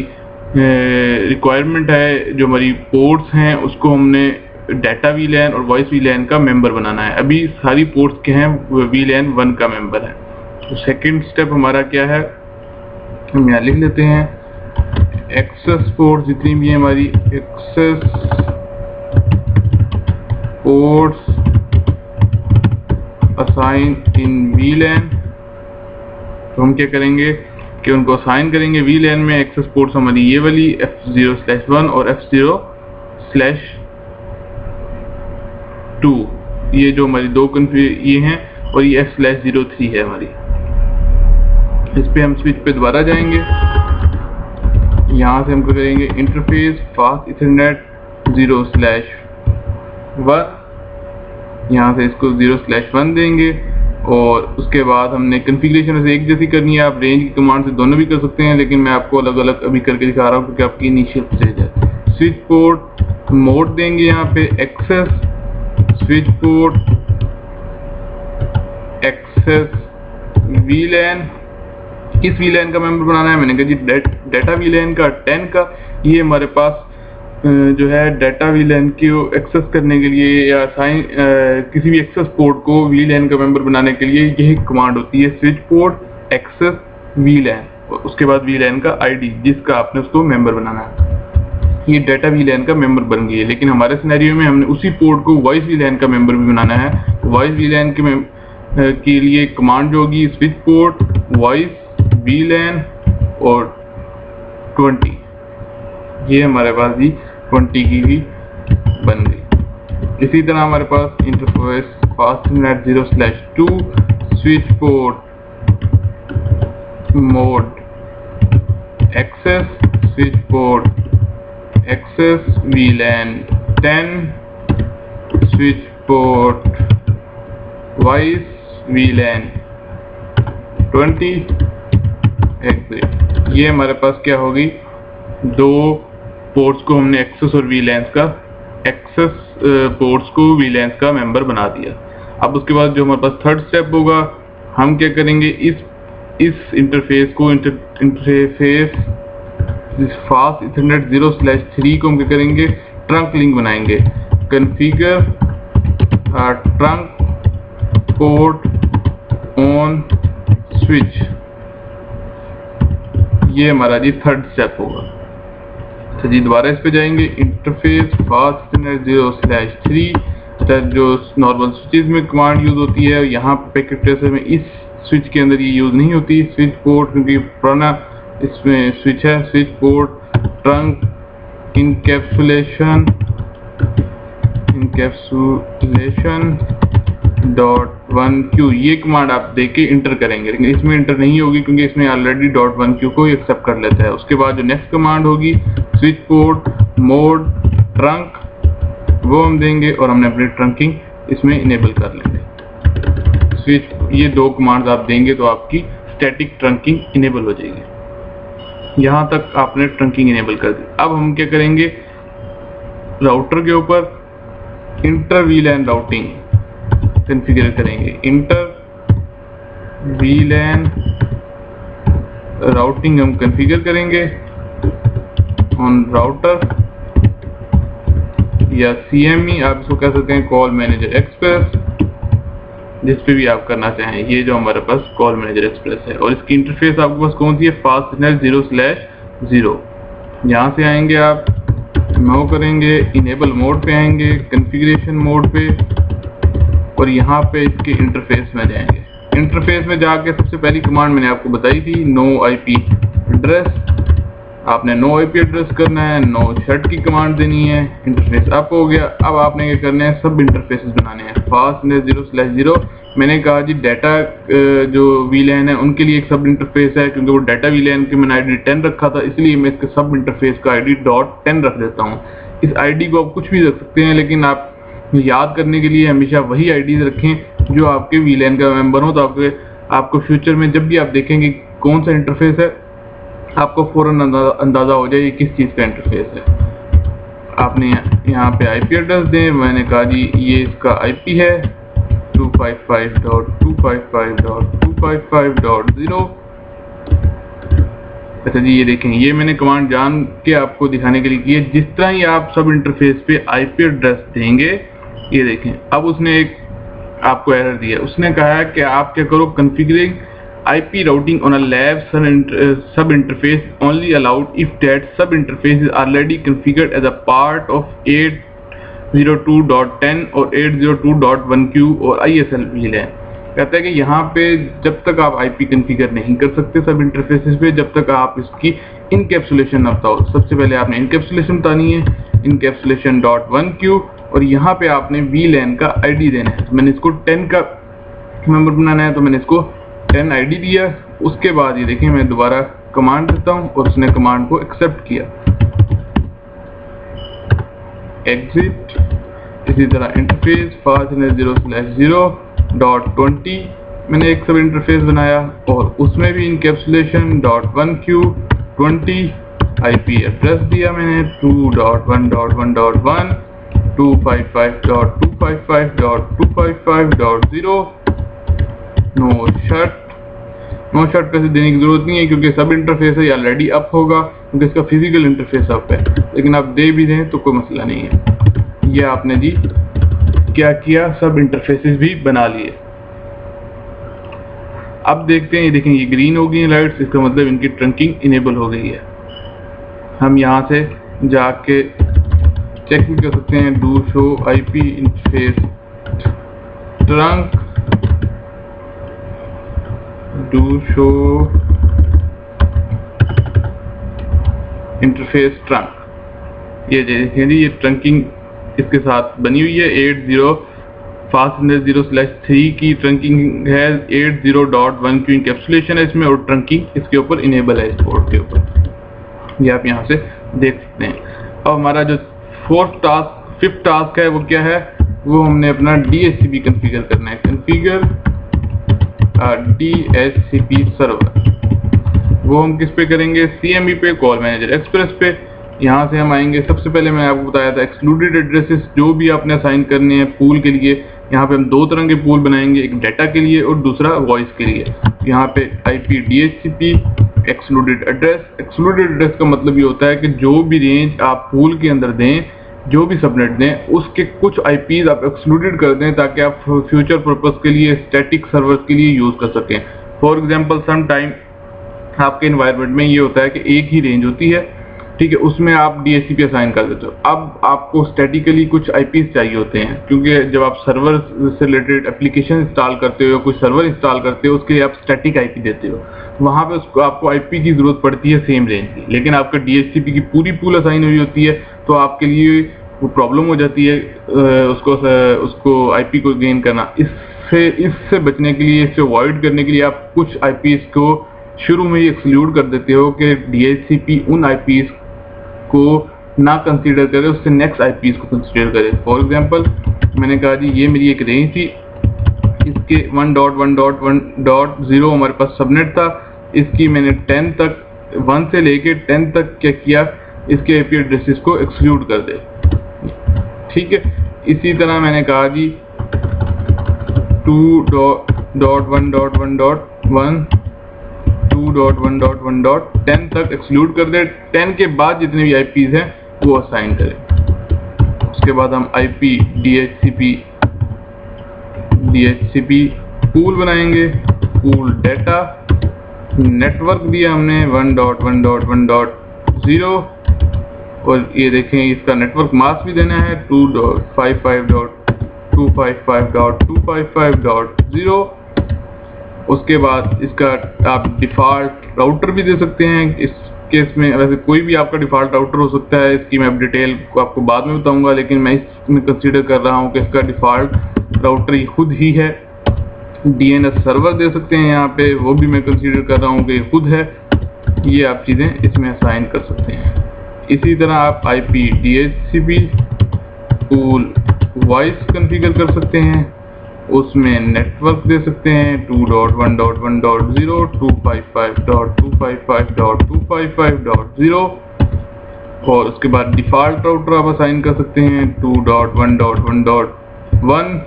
रिक्वायरमेंट है, जो हमारी पोर्ट्स हैं, उसको हमने डाटा वीलैन और वॉइस वीलैन का मेंबर बनाना है। अभी सारी पोर्ट्स के हैं वीलैन 1 का मेंबर है। तो सेकंड स्टेप हमारा क्या है, हम यहाँ लिख लेते हैं एक्सेस पोर्ट जितनी भी है हमारी एक्सेस पोर्ट्स असाइन इन VLAN, तो हम क्या करेंगे कि उनको असाइन करेंगे VLAN में। एक्सेस पोर्ट्स हमारी ये वाली F0/1 और F0/2, ये जो हमारी दो ये हैं, और ये F/03 है हमारी। इस पे हम स्विच पे दोबारा जाएंगे, यहाँ से हमको करेंगे इंटरफेस फास्ट इथरनेट 0/1, यहाँ से इसको 0/1 देंगे, और उसके बाद हमने कॉन्फ़िगरेशन से एक जैसी करनी है। आप रेंज की कमांड से दोनों भी कर सकते हैं, लेकिन मैं आपको अलग अलग अभी करके दिखा रहा हूँ क्योंकि आपकी इनिशियल स्टेज है। स्विच पोर्ट मोड देंगे यहाँ पे access switch port access VLAN। किस VLAN का मेंबर बनाना है? मैंने कहा जी डाटा VLAN का 10 का। ये हमारे पास जो है डाटा VLAN को एक्सेस करने के लिए या किसी भी एक्सेस पोर्ट को VLAN का मेंबर बनाने के लिए यही कमांड होती है, स्विच पोर्ट एक्सेस VLAN, और उसके बाद VLAN का ID जिसका आपने उसको मेंबर बनाना है। ये डाटा VLAN का मेंबर बन गई है, लेकिन हमारे सिनेरियो में हमने उसी पोर्ट को वॉइस VLAN का मेंबर भी बनाना है। वॉइस VLAN के लिए कमांड जो होगी स्विच पोर्ट वॉइस VLAN और 20, ये हमारे पास जी 20 की भी बन गई। इसी तरह हमारे पास interface fastnet 0/2 switch port mode access switch port access VLAN 10 switch port voice VLAN 20 exit. ये हमारे पास क्या होगी, दो पोर्ट्स को हमने एक्सेस और VLANs का पोर्ट्स को VLANs का मेंबर बना दिया। अब उसके बाद जो हमारे पास थर्ड स्टेप होगा, हम क्या करेंगे, इस इंटरफेस को इंटरफेस फास्ट इथरनेट 0/3 को हम क्या करेंगे, ट्रंक लिंक बनाएंगे। Configure trunk port on switch, ये हमारा जी थर्ड स्टेप होगा। अच्छा जी, दोबारा इस पे जाएंगे, इंटरफेस फास्ट इथरनेट 0/3, जो नॉर्मल स्विचेस में कमांड यूज होती है, यहाँ पैकेट ट्रेसर में इस स्विच के अंदर ये यूज नहीं होती। स्विच पोर्ट क्योंकि पुराना इसमें स्विच है, switch port trunk encapsulation .1q, ये कमांड आप देके इंटर करेंगे, लेकिन इसमें इंटर नहीं होगी क्योंकि इसमें ऑलरेडी .1q को एक्सेप्ट कर लेता है। उसके बाद जो नेक्स्ट कमांड होगी स्विच पोर्ट मोड ट्रंक, वो हम देंगे और हमने अपनी ट्रंकिंग इसमें इनेबल कर लेंगे। स्विच, ये दो कमांड्स आप देंगे तो आपकी स्टैटिक ट्रंकिंग इनेबल हो जाएगी। यहाँ तक आपने ट्रंकिंग इनेबल कर दी। अब हम क्या करेंगे, राउटर के ऊपर इंटर VLAN राउटिंग कॉन्फ़िगर करेंगे। इंटर VLAN राउटिंग हम कॉन्फ़िगर करेंगे ऑन राउटर या CME, आप इसको कह सकते हैं कॉल मैनेजर एक्सप्रेस, जिस पे भी आप करना चाहें। ये जो हमारे पास कॉल मैनेजर एक्सप्रेस है, और इसकी इंटरफेस आपके पास कौन सी है, फास्ट इथरनेट 0/0। यहाँ से आएंगे आप नो करेंगे, इनेबल मोड पे आएंगे, कॉन्फ़िगरेशन मोड पे, और यहाँ पे इसके इंटरफेस में जाएंगे। इंटरफेस में जाके सबसे पहली कमांड मैंने आपको बताई थी, नो IP एड्रेस। आपने नो IP एड्रेस करना है, नो शट की कमांड देनी है, इंटरफेस अप हो गया। अब आपने क्या करना है, सब इंटरफेसेस बनाने हैं। फास्ट इथरनेट 0/0 मैंने कहा जी डाटा जो VLAN है उनके लिए एक सब इंटरफेस है, क्योंकि वो डाटा VLAN के मैंने ID 10 रखा था, इसलिए मैं इसके सब इंटरफेस का ID .10 रख देता हूँ। इस ID को आप कुछ भी रख सकते हैं, लेकिन आप याद करने के लिए हमेशा वही IDs रखें जो आपके VLAN का मेंबर हो, तो आपको फ्यूचर में जब भी आप देखेंगे कौन सा इंटरफेस है, आपको फौरन अंदाजा हो जाए ये किस चीज़ का इंटरफेस है। आपने यहाँ पे IP एड्रेस दें, मैंने कहा जी ये इसका IP है 255.255.255.0। अच्छा जी, ये देखें, ये मैंने कमांड जान के आपको दिखाने के लिए की है। जिस तरह ही आप सब इंटरफेस पे IP एड्रेस देंगे, ये देखें अब उसने एक आपको एरर दिया। उसने कहा है कि आप क्या करो, configuring IP routing on a lab sub interface only allowed if that sub interface is already configured as a part of 802.10 और 802.1q और ISL VLAN। कहता है कि यहाँ पे जब तक आप IP कॉन्फ़िगर नहीं कर सकते सब इंटरफेसेस पे, जब तक आप इसकी इनकैप्सुलेशन ना बताओ। सबसे पहले आपने इनकैप्सुलेशन बतानी है, इनकैप्सुलेशन.1q, और यहाँ पे आपने VLAN का ID देना है। मैंने इसको 10 का मेंबर बनाना है तो मैंने इसको 10 ID दिया। उसके बाद ये देखें मैं दोबारा कमांड देता हूँ और उसने कमांड को एक्सेप्ट किया, एग्जिट। इसी तरह इंटरफेस fast0/0.20 मैंने एक सब इंटरफेस बनाया और उसमें भी इनकैप्सुलेशन.1q 20 IP एड्रेस दिया मैंने 2.1.1.1 255.255.255.0। नो शर्ट कैसे देने की जरूरत नहीं है क्योंकि सब इंटरफेस है, ऑलरेडी अप होगा क्योंकि इसका फिजिकल इंटरफेस अप है, लेकिन आप दे भी दें तो कोई मसला नहीं है। ये आपने जी क्या किया, सब इंटरफेसेस भी बना लिए। अब देखते हैं, ये देखें ये ग्रीन हो गई लाइट्स, इसका मतलब इनकी ट्रंकिंग इनेबल हो गई है। हम यहाँ से जाके चेक भी कर सकते हैं, do show IP interface trunk, do show interface trunk. ये देखें जी ये ट्रंकिंग इसके साथ बनी हुई है। 80 fast0/3 की ट्रंकिंग है, 80.1q इनकैप्सुलेशन है इसमें और ट्रंकिंग इसके ऊपर इनेबल है इस पोर्ट के ऊपर, ये आप यहाँ से देख सकते हैं। अब हमारा जो फिफ्थ टास्क है वो क्या है, वो हमने अपना DHCP कॉन्फ़िगर करना है। कॉन्फ़िगर DHCP सर्वर, वो हम किस पे करेंगे, CME पे, कॉल मैनेजर एक्सप्रेस पे। यहाँ से हम आएंगे, सबसे पहले मैंने आपको बताया था एक्सक्लूडेड एड्रेसेस जो भी आपने असाइन करने हैं पूल के लिए। यहाँ पे हम दो तरह के पूल बनाएंगे, एक डाटा के लिए और दूसरा वॉइस के लिए। यहाँ पे IP DHCP एक्सक्लूडेड एड्रेस का मतलब ये होता है कि जो भी रेंज आप पूल के अंदर दें, जो भी सबनेट दें, उसके कुछ IPs आप एक्सक्लूडेड कर दें ताकि आप फ्यूचर पर्पस के लिए स्टैटिक सर्वर्स के लिए यूज कर सकें। फॉर एग्जांपल सम टाइम आपके इन्वायरमेंट में ये होता है कि एक ही रेंज होती है, ठीक है, उसमें आप DHCP असाइन कर देते हो। अब आपको स्टैटिकली कुछ IPs चाहिए होते हैं क्योंकि जब आप सर्वर से रिलेटेड एप्लीकेशन इंस्टॉल करते हो, कोई सर्वर इंस्टॉल करते हो, उसके लिए आप स्टैटिक IP देते हो, वहाँ पे उसको आपको IP की जरूरत पड़ती है सेम रेंज की, लेकिन आपका DHCP की पूरी पूल असाइन हुई होती है तो आपके लिए वो प्रॉब्लम हो जाती है उसको IP को गेन करना। इससे बचने के लिए, इससे अवॉइड करने के लिए आप कुछ IPs को शुरू में ही एक्सक्लूड कर देते हो कि DHCP उन IPs को ना कंसीडर करे, उससे नेक्स्ट IPs को कंसीडर करे। फॉर एग्जांपल मैंने कहा जी ये मेरी एक रेंज थी, इसके 1.1.1.0 हमारे पास सबनेट था, इसकी मैंने 10 तक 1 से लेके 10 तक क्या किया, इसके IP एड्रेसेस को एक्सक्लूड कर दे, ठीक है। इसी तरह मैंने कहा जी 2.1.1.1 2.1.1.10 तक एक्सक्लूड कर दे, 10 के बाद जितने भी IPs हैं वो असाइन करें। उसके बाद हम IP DHCP पूल बनाएंगे, पूल डाटा, नेटवर्क दिया हमने 1.1.1.0 और ये देखें इसका नेटवर्क मास्क भी देना है 2.55.255.255.0। उसके बाद इसका आप डिफ़ॉल्ट राउटर भी दे सकते हैं। इस केस में वैसे कोई भी आपका डिफ़ॉल्ट राउटर हो सकता है, इसकी मैं डिटेल को आपको बाद में बताऊंगा, लेकिन मैं इसमें कंसीडर कर रहा हूं कि इसका डिफ़ॉल्ट राउटर खुद ही है। DNS सर्वर दे सकते हैं यहाँ पे, वो भी मैं कंसीडर कर रहा हूँ कि खुद है। ये आप चीज़ें इसमें असाइन कर सकते हैं। इसी तरह आप IP DHCP pool voice configure कर सकते हैं, उसमें नेटवर्क दे सकते हैं 2.1.1.0 255.255.255.0 और उसके बाद डिफ़ॉल्ट राउटर आप असाइन कर सकते हैं 2.1.1.1।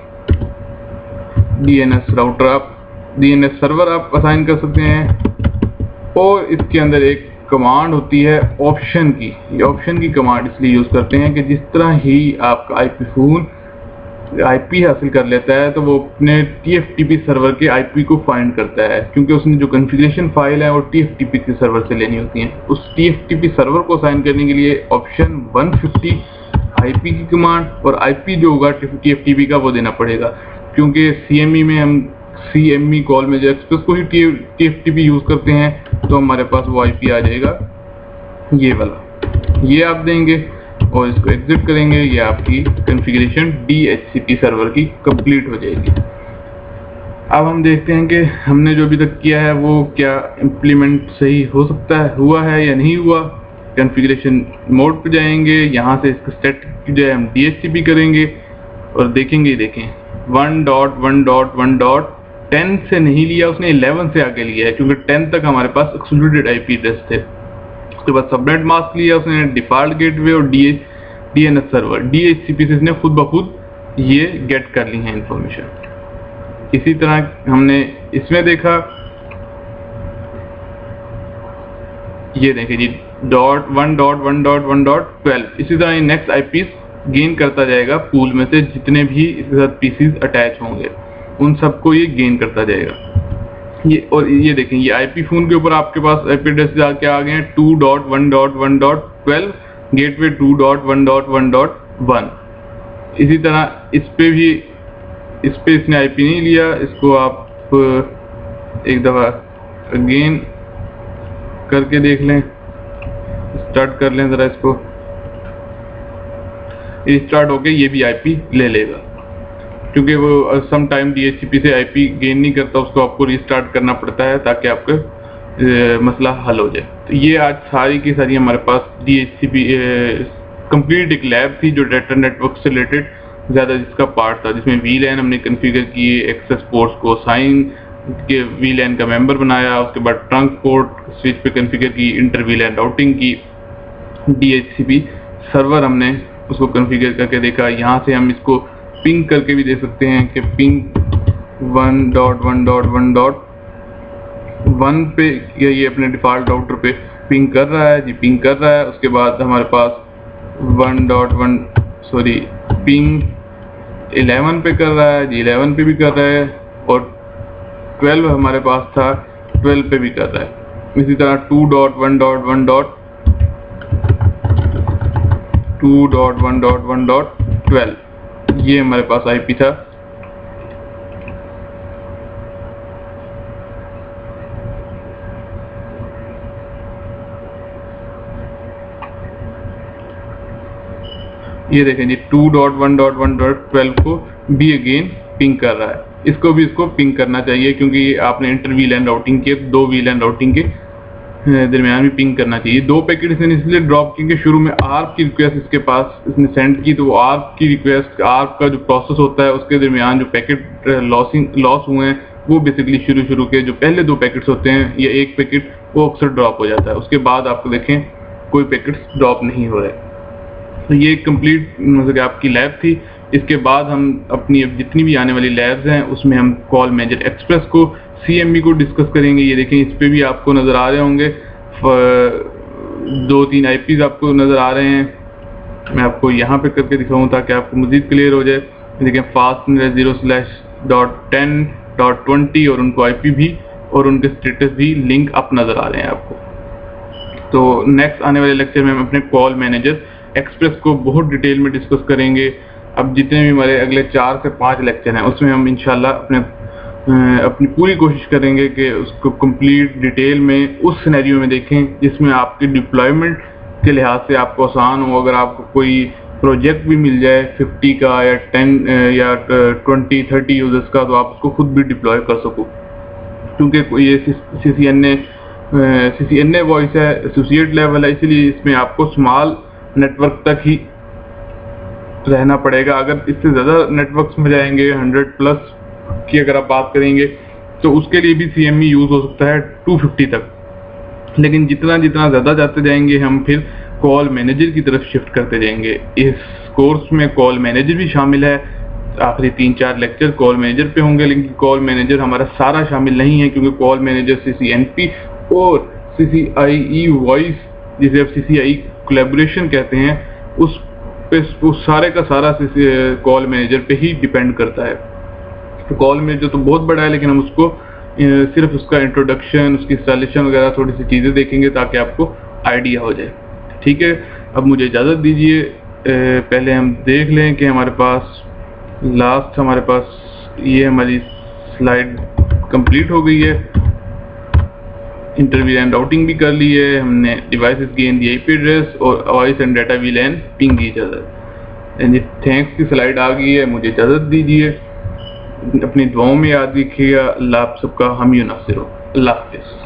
DNS सर्वर आप असाइन कर सकते हैं और इसके अंदर एक कमांड होती है ऑप्शन की। ये ऑप्शन की कमांड इसलिए यूज़ करते हैं कि जिस तरह ही आपका IP फ़ोन आईपी हासिल कर लेता है तो वो अपने टीएफटीपी सर्वर के आईपी को फाइंड करता है, क्योंकि उसने जो कॉन्फ़िगरेशन फाइल है वो टीएफटीपी के सर्वर से लेनी होती है। उस टीएफटीपी सर्वर को साइन करने के लिए ऑप्शन 150 आईपी की कमांड और आईपी जो होगा टीएफटीपी का वो देना पड़ेगा, क्योंकि सीएमई में हम सीएमई कॉल मेजर एक्सप्रेस को ही टीएफटीपी यूज करते हैं, तो हमारे पास वो आईपी आ जाएगा ये वाला। ये आप देंगे और इसको एग्जिट करेंगे, ये आपकी कॉन्फ़िगरेशन डीएचसीपी सर्वर की कंप्लीट हो जाएगी। अब हम देखते हैं कि हमने जो अभी तक किया है वो क्या इम्प्लीमेंट सही हो सकता है, हुआ है या नहीं हुआ। कॉन्फ़िगरेशन मोड पे जाएंगे, यहाँ से इसको सेट जो है हम डीएचसीपी करेंगे और देखेंगे, देखें 1.1.1.10 से नहीं लिया उसने, 11 से आगे लिया है, क्योंकि 10 तक हमारे पास एक्सक्लूडेड आईपी एड्रेस थे। उसके बाद सबनेट मास्क लिया उसने, डिफॉल्ट गेटवे और डीएनएस सर्वर, डीएचसीपी से इसने खुद ब खुद ये गेट कर ली है इंफॉर्मेशन। इसी तरह हमने इसमें देखा, ये देखें जी .1.1.1.12, इसी तरह ये नेक्स्ट आईपीस गेन करता जाएगा पूल में से, जितने भी इसके साथ पीसीज अटैच होंगे उन सबको ये गेन करता जाएगा। ये और ये देखें, ये आईपी फोन के ऊपर आपके पास आईपी एड्रेस जाके आ गए हैं 2.1.1.12, गेटवे 2.1.1.1। इसी तरह इस पे इसने आईपी नहीं लिया, इसको आप एक दफा अगेन करके देख लें, स्टार्ट कर लें जरा इसको, ये स्टार्ट होके ये भी आईपी ले लेगा, क्योंकि वो सम टाइम डीएचसीपी से आईपी गेन नहीं करता, उसको आपको रिस्टार्ट करना पड़ता है ताकि आपका मसला हल हो जाए। तो ये आज सारी की सारी हमारे पास डीएचसीपी कंप्लीट एक लैब थी जो डाटा नेटवर्क से रिलेटेड ज़्यादा जिसका पार्ट था, जिसमें वीलैन हमने कन्फिगर किए, एक्सेस पोर्ट्स को साइन के वीलैन का मेंबर बनाया, उसके बाद ट्रंक पोर्ट स्विच पे कन्फिगर की, इंटर वीलैन राउटिंग की, डीएचसीपी सर्वर हमने उसको कन्फिगर करके देखा। यहाँ से हम इसको पिंग करके भी दे सकते हैं कि पिंग 1.1.1.1 पे ये अपने डिफ़ॉल्ट राउटर पे पिंग कर रहा है जी, पिंग कर रहा है। उसके बाद हमारे पास पिंग 11 पे कर रहा है जी, 11 पे भी कर रहा है, और 12 हमारे पास था, 12 पे भी कर रहा है। इसी तरह 2.1.1.12 ये हमारे पास आईपी था। ये देखें जी 2.1.1.12 को भी अगेन पिंग कर रहा है, इसको पिंग करना चाहिए, क्योंकि आपने इंटर वीलैन राउटिंग के 2 वीलैन राउटिंग के दरमियान भी पिंग करना चाहिए। 2 पैकेट इसने इसलिए ड्रॉप किए कि शुरू में आर्क की रिक्वेस्ट इसके पास इसने सेंड की, तो वो आर्क की रिक्वेस्ट, आर्क का जो प्रोसेस होता है उसके दरमियान जो पैकेट लॉस हुए हैं वो बेसिकली शुरू के जो पहले 2 पैकेट्स होते हैं या एक पैकेट वो अक्सर ड्रॉप हो जाता है, उसके बाद आपको देखें कोई पैकेट्स ड्रॉप नहीं हो रहे। तो ये कंप्लीट मतलब आपकी लैब थी। इसके बाद हम अपनी अब जितनी भी आने वाली लैब्स हैं उसमें हम कॉल मेजर एक्सप्रेस को, सीएमई को डिस्कस करेंगे। ये देखें इस पे भी आपको नज़र आ रहे होंगे 2-3 आईपीज आपको नज़र आ रहे हैं, मैं आपको यहाँ पे करके दिखाऊँ ताकि आपको मज़ीद क्लियर हो जाए। देखें फास्ट 0/10.20 और उनको आईपी भी और उनके स्टेटस भी लिंक अप नज़र आ रहे हैं आपको। तो नेक्स्ट आने वाले लेक्चर में हम अपने कॉल मैनेजर एक्सप्रेस को बहुत डिटेल में डिस्कस करेंगे। अब जितने भी हमारे अगले 4 से 5 लेक्चर हैं उसमें हम इंशाल्लाह अपनी पूरी कोशिश करेंगे कि उसको कंप्लीट डिटेल में उस सिनेरियो में देखें जिसमें आपके डिप्लॉयमेंट के लिहाज से आपको आसान हो। अगर आपको कोई प्रोजेक्ट भी मिल जाए 50 का या 10 या 20-30 यूजर्स का, तो आप उसको खुद भी डिप्लॉय कर सको, क्योंकि ये CCNA वॉइस है, एसोसिएट लेवल है, इसलिए इसमें आपको स्मॉल नेटवर्क तक ही रहना पड़ेगा। अगर इससे ज़्यादा नेटवर्क्स में जाएंगे 100+ की अगर आप बात करेंगे तो उसके लिए भी CME यूज़ हो सकता है 250 तक, लेकिन जितना ज़्यादा जाते जाएंगे हम फिर कॉल मैनेजर की तरफ शिफ्ट करते जाएंगे। इस कोर्स में कॉल मैनेजर भी शामिल है, आखिरी 3-4 लेक्चर कॉल मैनेजर पे होंगे, लेकिन कॉल मैनेजर हमारा सारा शामिल नहीं है, क्योंकि कॉल मैनेजर CCNP और CCIE वॉइस, जिसे आप CCIE कोलैबोरेशन कहते हैं, उस पे वो सारे का सारा कॉल मैनेजर पे ही डिपेंड करता है। तो कॉल मैनेजर तो बहुत बड़ा है, लेकिन हम उसको सिर्फ उसका इंट्रोडक्शन, उसकी इंस्टॉलेशन वगैरह थोड़ी सी चीज़ें देखेंगे ताकि आपको आइडिया हो जाए। ठीक है, अब मुझे इजाज़त दीजिए। पहले हम देख लें कि हमारे पास लास्ट हमारे पास ये हमारी स्लाइड कंप्लीट हो गई है। इंटर वीलैन राउटिंग भी कर ली है हमने, devices gain the IP address और voice and data VLAN ping की इजाज़त। एंड थैंक्स की स्लाइड आ गई है, मुझे इजाज़त दीजिए। अपनी दुआओं में याद रखिएगा। अल्लाह आप सबका हामी नासिर हो। अल्लाह हाफिज़।